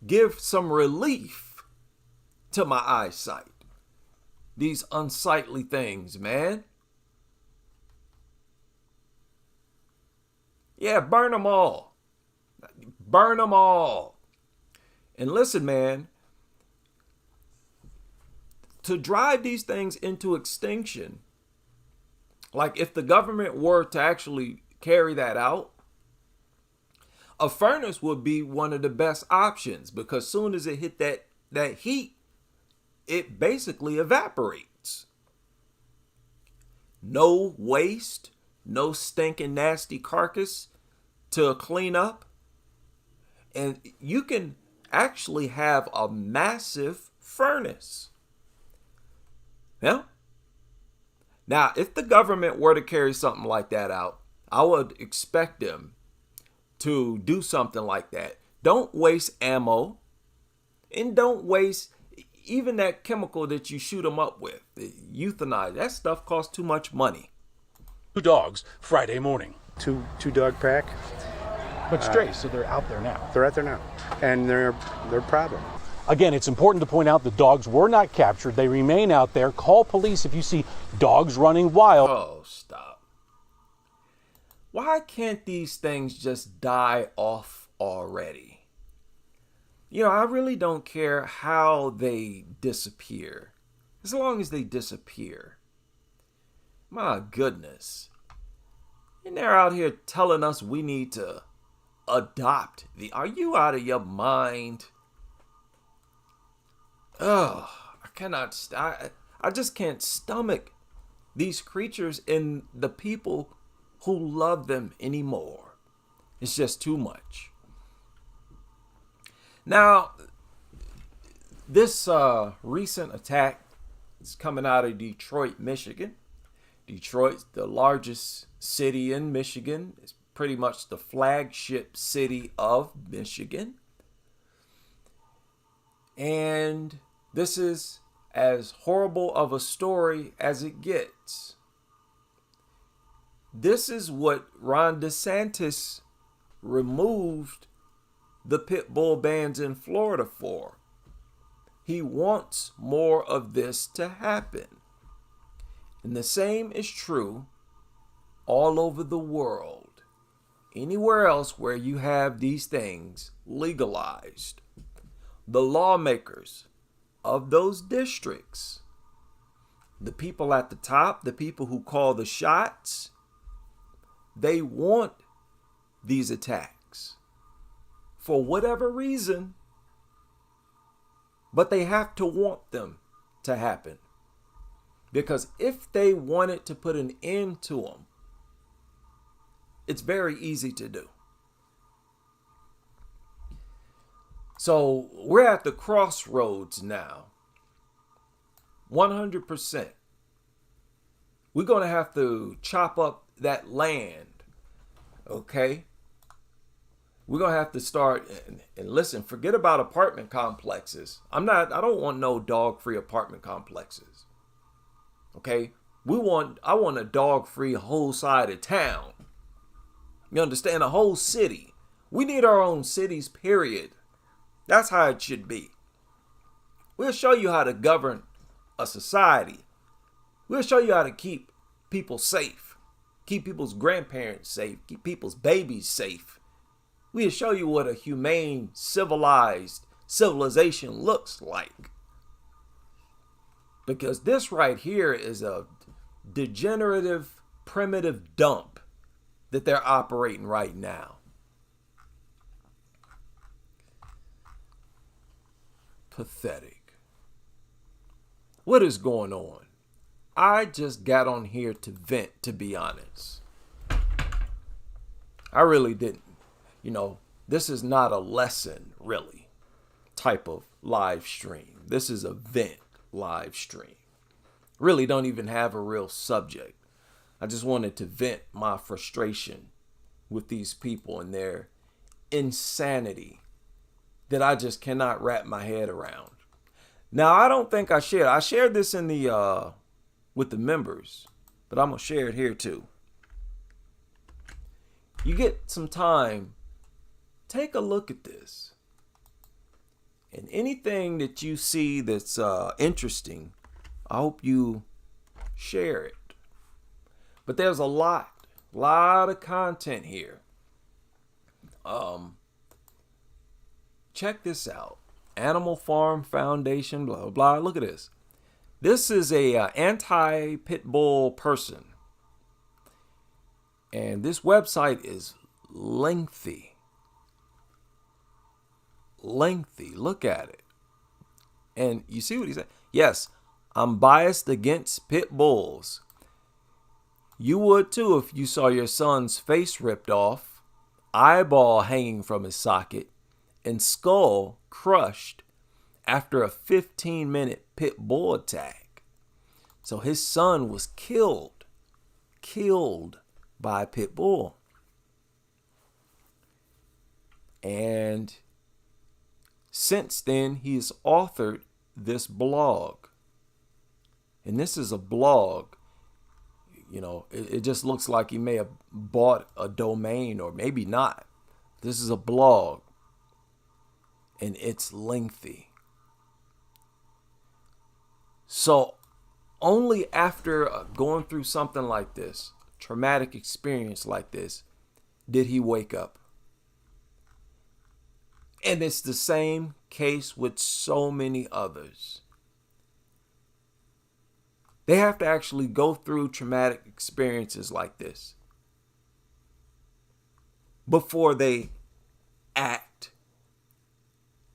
Give some relief to my eyesight. These unsightly things, man. Yeah, burn them all. Burn them all. And listen, man, to drive these things into extinction, like if the government were to actually carry that out, a furnace would be one of the best options, because soon as it hit that heat, it basically evaporates. No waste, no stinking nasty carcass to clean up. And you can actually have a massive furnace. Yeah. Now, if the government were to carry something like that out, I would expect them to do something like that. Don't waste ammo, and don't waste even that chemical that you shoot them up with, the euthanize. That stuff costs too much money. 2 dogs Friday morning. Two dog pack. But strays, so they're out there now. They're out there now, and they're a problem. Again, it's important to point out the dogs were not captured. They remain out there. Call police if you see dogs running wild. Oh, stop. Why can't these things just die off already? You know, I really don't care how they disappear, as long as they disappear. My goodness. And they're out here telling us we need to adopt the... Are you out of your mind? Oh, I just can't stomach these creatures and the people who love them anymore. It's just too much. Now, this recent attack is coming out of Detroit, Michigan. Detroit's the largest city in Michigan. It's pretty much the flagship city of Michigan. And this is as horrible of a story as it gets. This is what Ron DeSantis removed the pit bull bans in Florida for. He wants more of this to happen. And the same is true all over the world. Anywhere else where you have these things legalized, the lawmakers of those districts the people at the top, the people who call the shots, they want these attacks for whatever reason, but they have to want them to happen. Because if they wanted to put an end to them, it's very easy to do. So we're at the crossroads now. 100%. We're going to have to chop up that land. Okay? We're going to have to start, and listen, forget about apartment complexes. I don't want no dog-free apartment complexes. Okay? I want a dog-free whole side of town. You understand? A whole city. We need our own cities, period. That's how it should be. We'll show you how to govern a society. We'll show you how to keep people safe, keep people's grandparents safe, keep people's babies safe. We'll show you what a humane, civilized civilization looks like. Because this right here is a degenerative, primitive dump that they're operating right now. Pathetic. What is going on? I just got on here to vent, to be honest. I really didn't. This is not a lesson, really, type of live stream. This is a vent live stream. Really don't even have a real subject. I just wanted to vent my frustration with these people and their insanity that I just cannot wrap my head around. Now, I don't think I shared this in the with the members, but I'm gonna share it here too. You get some time, take a look at this. And anything that you see that's interesting, I hope you share it. But there's a lot of content here. Check this out. Animal Farm Foundation, blah, blah. Look at this. This is a anti-pit bull person. And this website is lengthy. Look at it. And you see what he said? Yes, I'm biased against pit bulls. You would too if you saw your son's face ripped off, eyeball hanging from his socket, and skull crushed after a 15-minute pit bull attack. So his son was killed by a pit bull. And since then, he's authored this blog. And this is a blog. It just looks like he may have bought a domain, or maybe not. This is a blog. And it's lengthy. So only after going through something like this, traumatic experience like this, did he wake up. And it's the same case with so many others. They have to actually go through traumatic experiences like this before they act,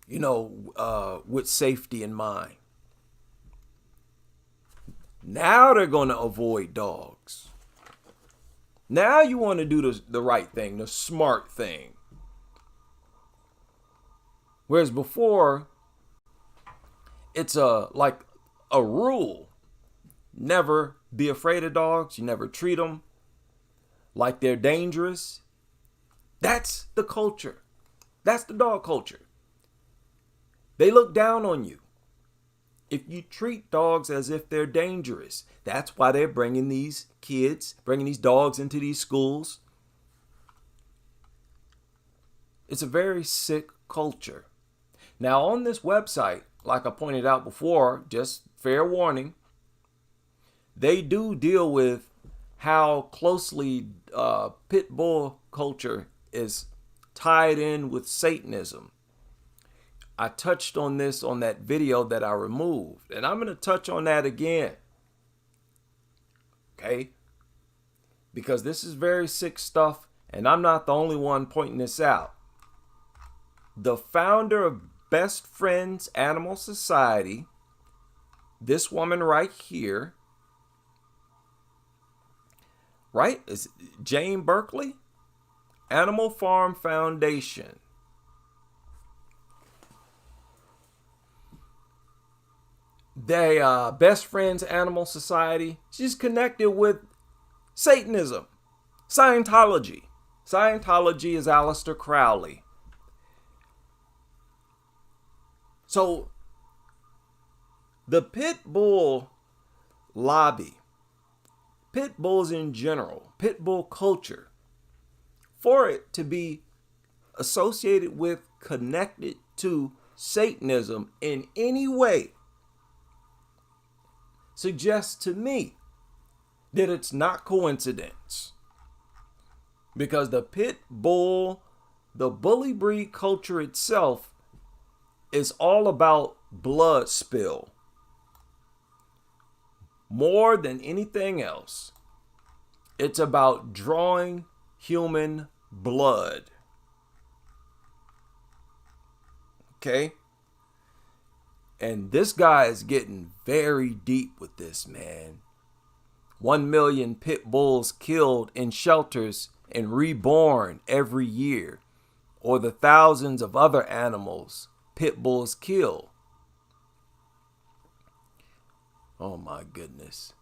with safety in mind. Now they're going to avoid dogs. Now you want to do the right thing, the smart thing. Whereas before, it's like a rule. Never be afraid of dogs. You never treat them like they're dangerous. That's the culture. That's the dog culture. They look down on you if you treat dogs as if they're dangerous. That's why they're bringing these dogs into these schools. It's a very sick culture. Now, on this website, like I pointed out before, just fair warning, they do deal with how closely pit bull culture is tied in with Satanism. I touched on this on that video that I removed, and I'm going to touch on that again. Okay? Because this is very sick stuff, and I'm not the only one pointing this out. The founder of Best Friends Animal Society, this woman right here, right, is Jane Berkeley, Animal Farm Foundation. They Best Friends Animal Society, she's connected with Satanism, Scientology. Scientology is Aleister Crowley. So the pit bull lobby, pit bulls in general, pit bull culture, for it to be associated with, connected to Satanism in any way, suggests to me that it's not coincidence. Because the pit bull, the bully breed culture itself is all about blood spill. More than anything else, it's about drawing human blood. Okay? And this guy is getting very deep with this, man. 1 million pit bulls killed in shelters and reborn every year, or the thousands of other animals pit bulls kill. Oh my goodness.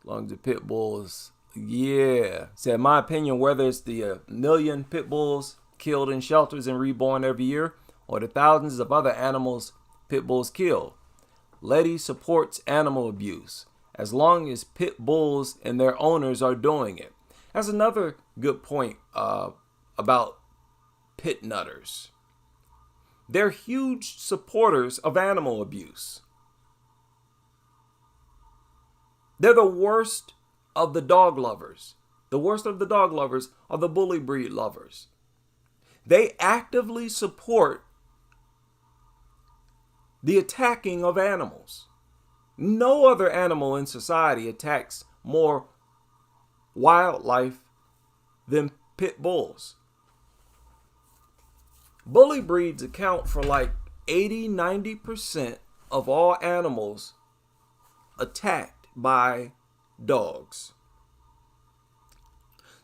As long as the pit bulls, yeah. So in my opinion, whether it's the million pit bulls killed in shelters and reborn every year, or the thousands of other animals pit bulls kill, Letty supports animal abuse as long as pit bulls and their owners are doing it. That's another good point about pit nutters. They're huge supporters of animal abuse. They're the worst of the dog lovers. The worst of the dog lovers are the bully breed lovers. They actively support the attacking of animals. No other animal in society attacks more wildlife than pit bulls. Bully breeds account for like 80-90% of all animals attacked by dogs.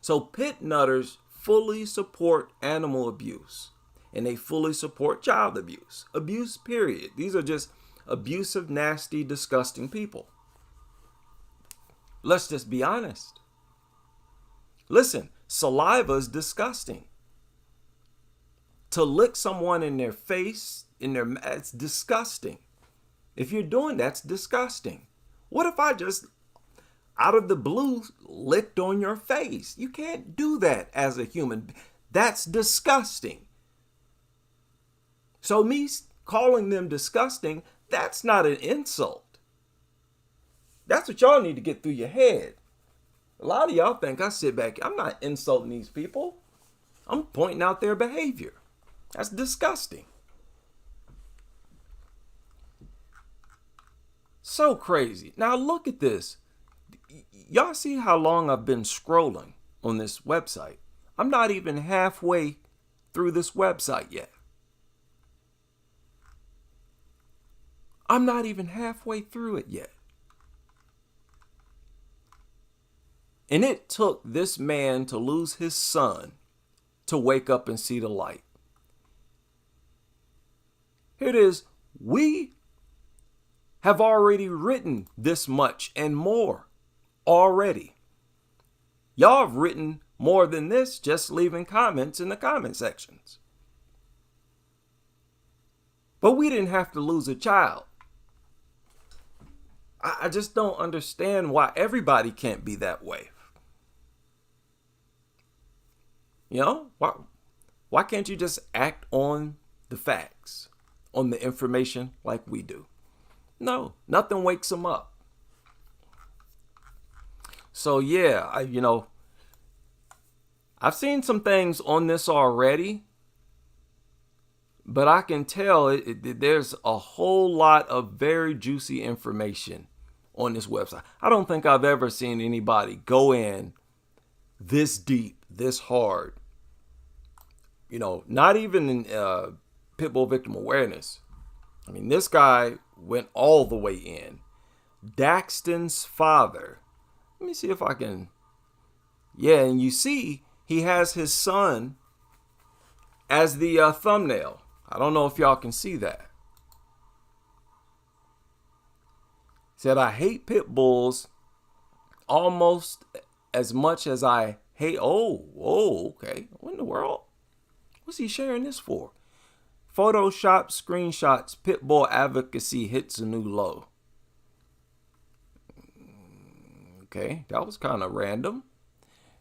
So pit nutters fully support animal abuse, and they fully support child abuse. Abuse, period. These are just abusive, nasty, disgusting people. Let's just be honest. Listen, saliva is disgusting. To lick someone in their face, it's disgusting. If you're doing that's disgusting. What if I just, out of the blue, licked on your face? You can't do that as a human. That's disgusting. So me calling them disgusting, that's not an insult. That's what y'all need to get through your head. A lot of y'all think I sit back. I'm not insulting these people. I'm pointing out their behavior. That's disgusting. So crazy. Now look at this. Y'all see how long I've been scrolling on this website? I'm not even halfway through this website yet. I'm not even halfway through it yet. And it took this man to lose his son to wake up and see the light. Here it is. We have already written this much and more already. Y'all have written more than this, just leaving comments in the comment sections. But we didn't have to lose a child. I just don't understand why everybody can't be that way. You know, why can't you just act on the facts, on the information like we do? No, nothing wakes them up. So yeah, I've seen some things on this already, but I can tell there's a whole lot of very juicy information on this website. I don't think I've ever seen anybody go in this deep, this hard. You know, not even in pit bull victim awareness. I mean, this guy went all the way in. Daxton's father. Let me see if I can. Yeah, and you see he has his son as the thumbnail. I don't know if y'all can see that. Said, I hate pit bulls almost as much as I hate. Okay. What in the world? What's he sharing this for? Photoshop screenshots. Pit bull advocacy hits a new low. Okay, that was kind of random.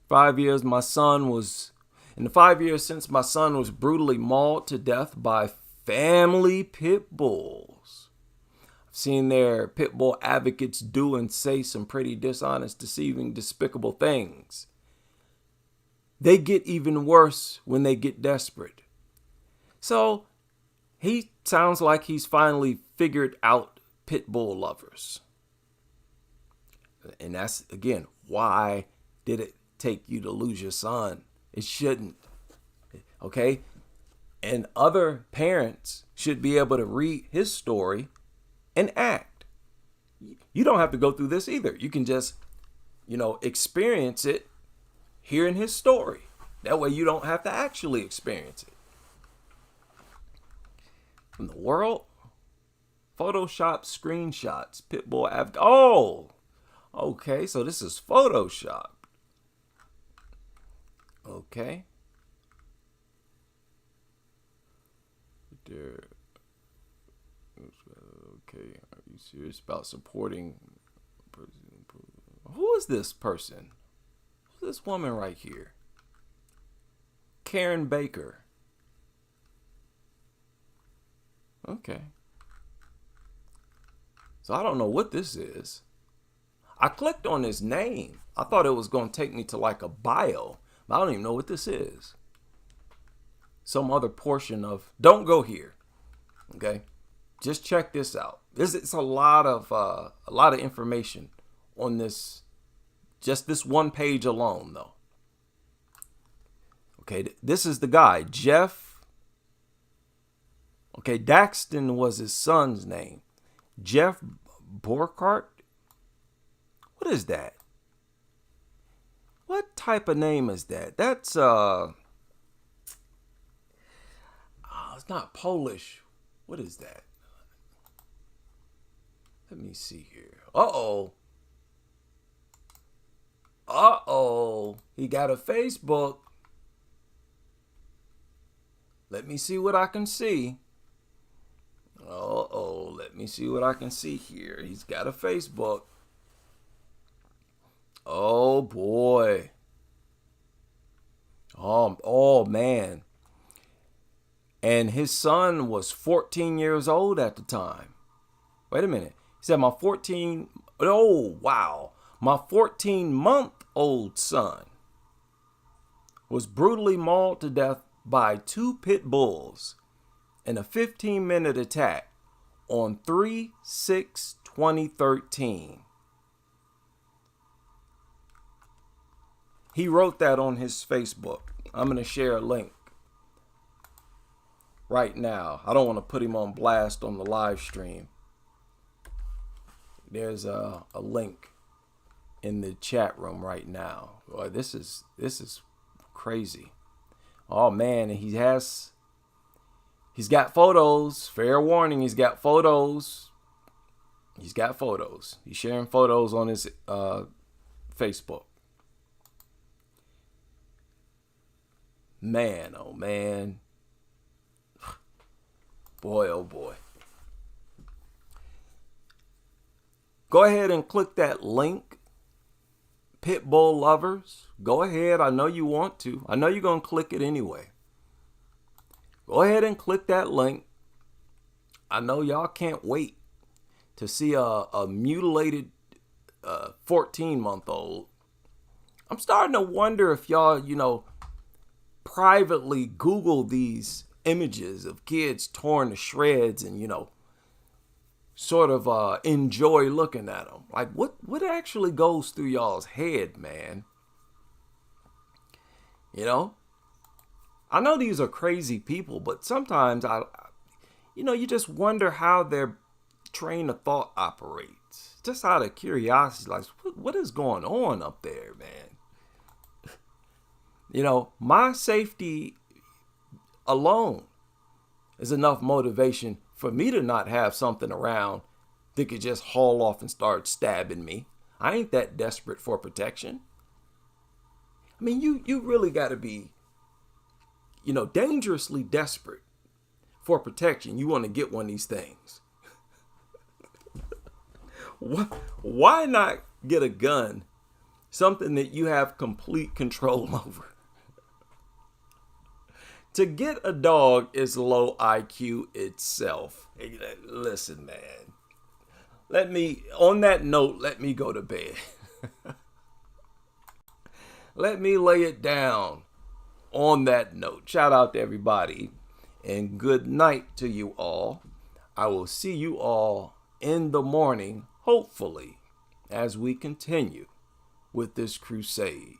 5 years, my son was. In the 5 years since my son was brutally mauled to death by family pit bulls. I've seen their pit bull advocates do and say some pretty dishonest, deceiving, despicable things. They get even worse when they get desperate. So he sounds like he's finally figured out pit bull lovers. And that's, again, why did it take you to lose your son? It shouldn't. Okay? And other parents should be able to read his story and act. You don't have to go through this either. You can just, experience it hearing his story. That way you don't have to actually experience it. From the world, Photoshop screenshots, pit bull okay, so this is Photoshop. Okay. Okay, are you serious about supporting? Who is this person? Who's this woman right here? Karen Baker. Okay. So I don't know what this is. I clicked on his name. I thought it was going to take me to like a bio. I don't even know what this is. Some other portion of, don't go here. Okay. Just check this out. It's a lot of information on this, just this one page alone though. Okay. This is the guy, Jeff. Okay. Daxton was his son's name. Jeff Borkart. What is that? What type of name is that? That's it's not Polish. What is that? Let me see here. Uh-oh. He got a Facebook. Let me see what I can see. Let me see what I can see here. He's got a Facebook. Oh boy. Oh man. And his son was 14 years old at the time. Wait a minute. He said my 14-month-old son was brutally mauled to death by 2 pit bulls in a 15-minute attack on 3/6/2013. He wrote that on his Facebook. I'm going to share a link right now. I don't want to put him on blast on the live stream. There's a link in the chat room right now. Boy, this is crazy. Oh man, and he's got photos. Fair warning, he's got photos. He's sharing photos on his Facebook. Man, oh man. Boy, oh boy. Go ahead and click that link. Pit bull lovers. Go ahead. I know you want to. I know you're going to click it anyway. Go ahead and click that link. I know y'all can't wait to see a mutilated 14-month-old. I'm starting to wonder if y'all, privately Google these images of kids torn to shreds and, sort of enjoy looking at them. Like, what actually goes through y'all's head, man? You know, I know these are crazy people, but sometimes you just wonder how their train of thought operates. Just out of curiosity, like, what is going on up there, man? You know, my safety alone is enough motivation for me to not have something around that could just haul off and start stabbing me. I ain't that desperate for protection. I mean, you really got to be, dangerously desperate for protection. You want to get one of these things. Why not get a gun, something that you have complete control over? To get a dog is low IQ itself. Listen, man. On that note, let me go to bed. Let me lay it down on that note. Shout out to everybody and good night to you all. I will see you all in the morning, hopefully, as we continue with this crusade.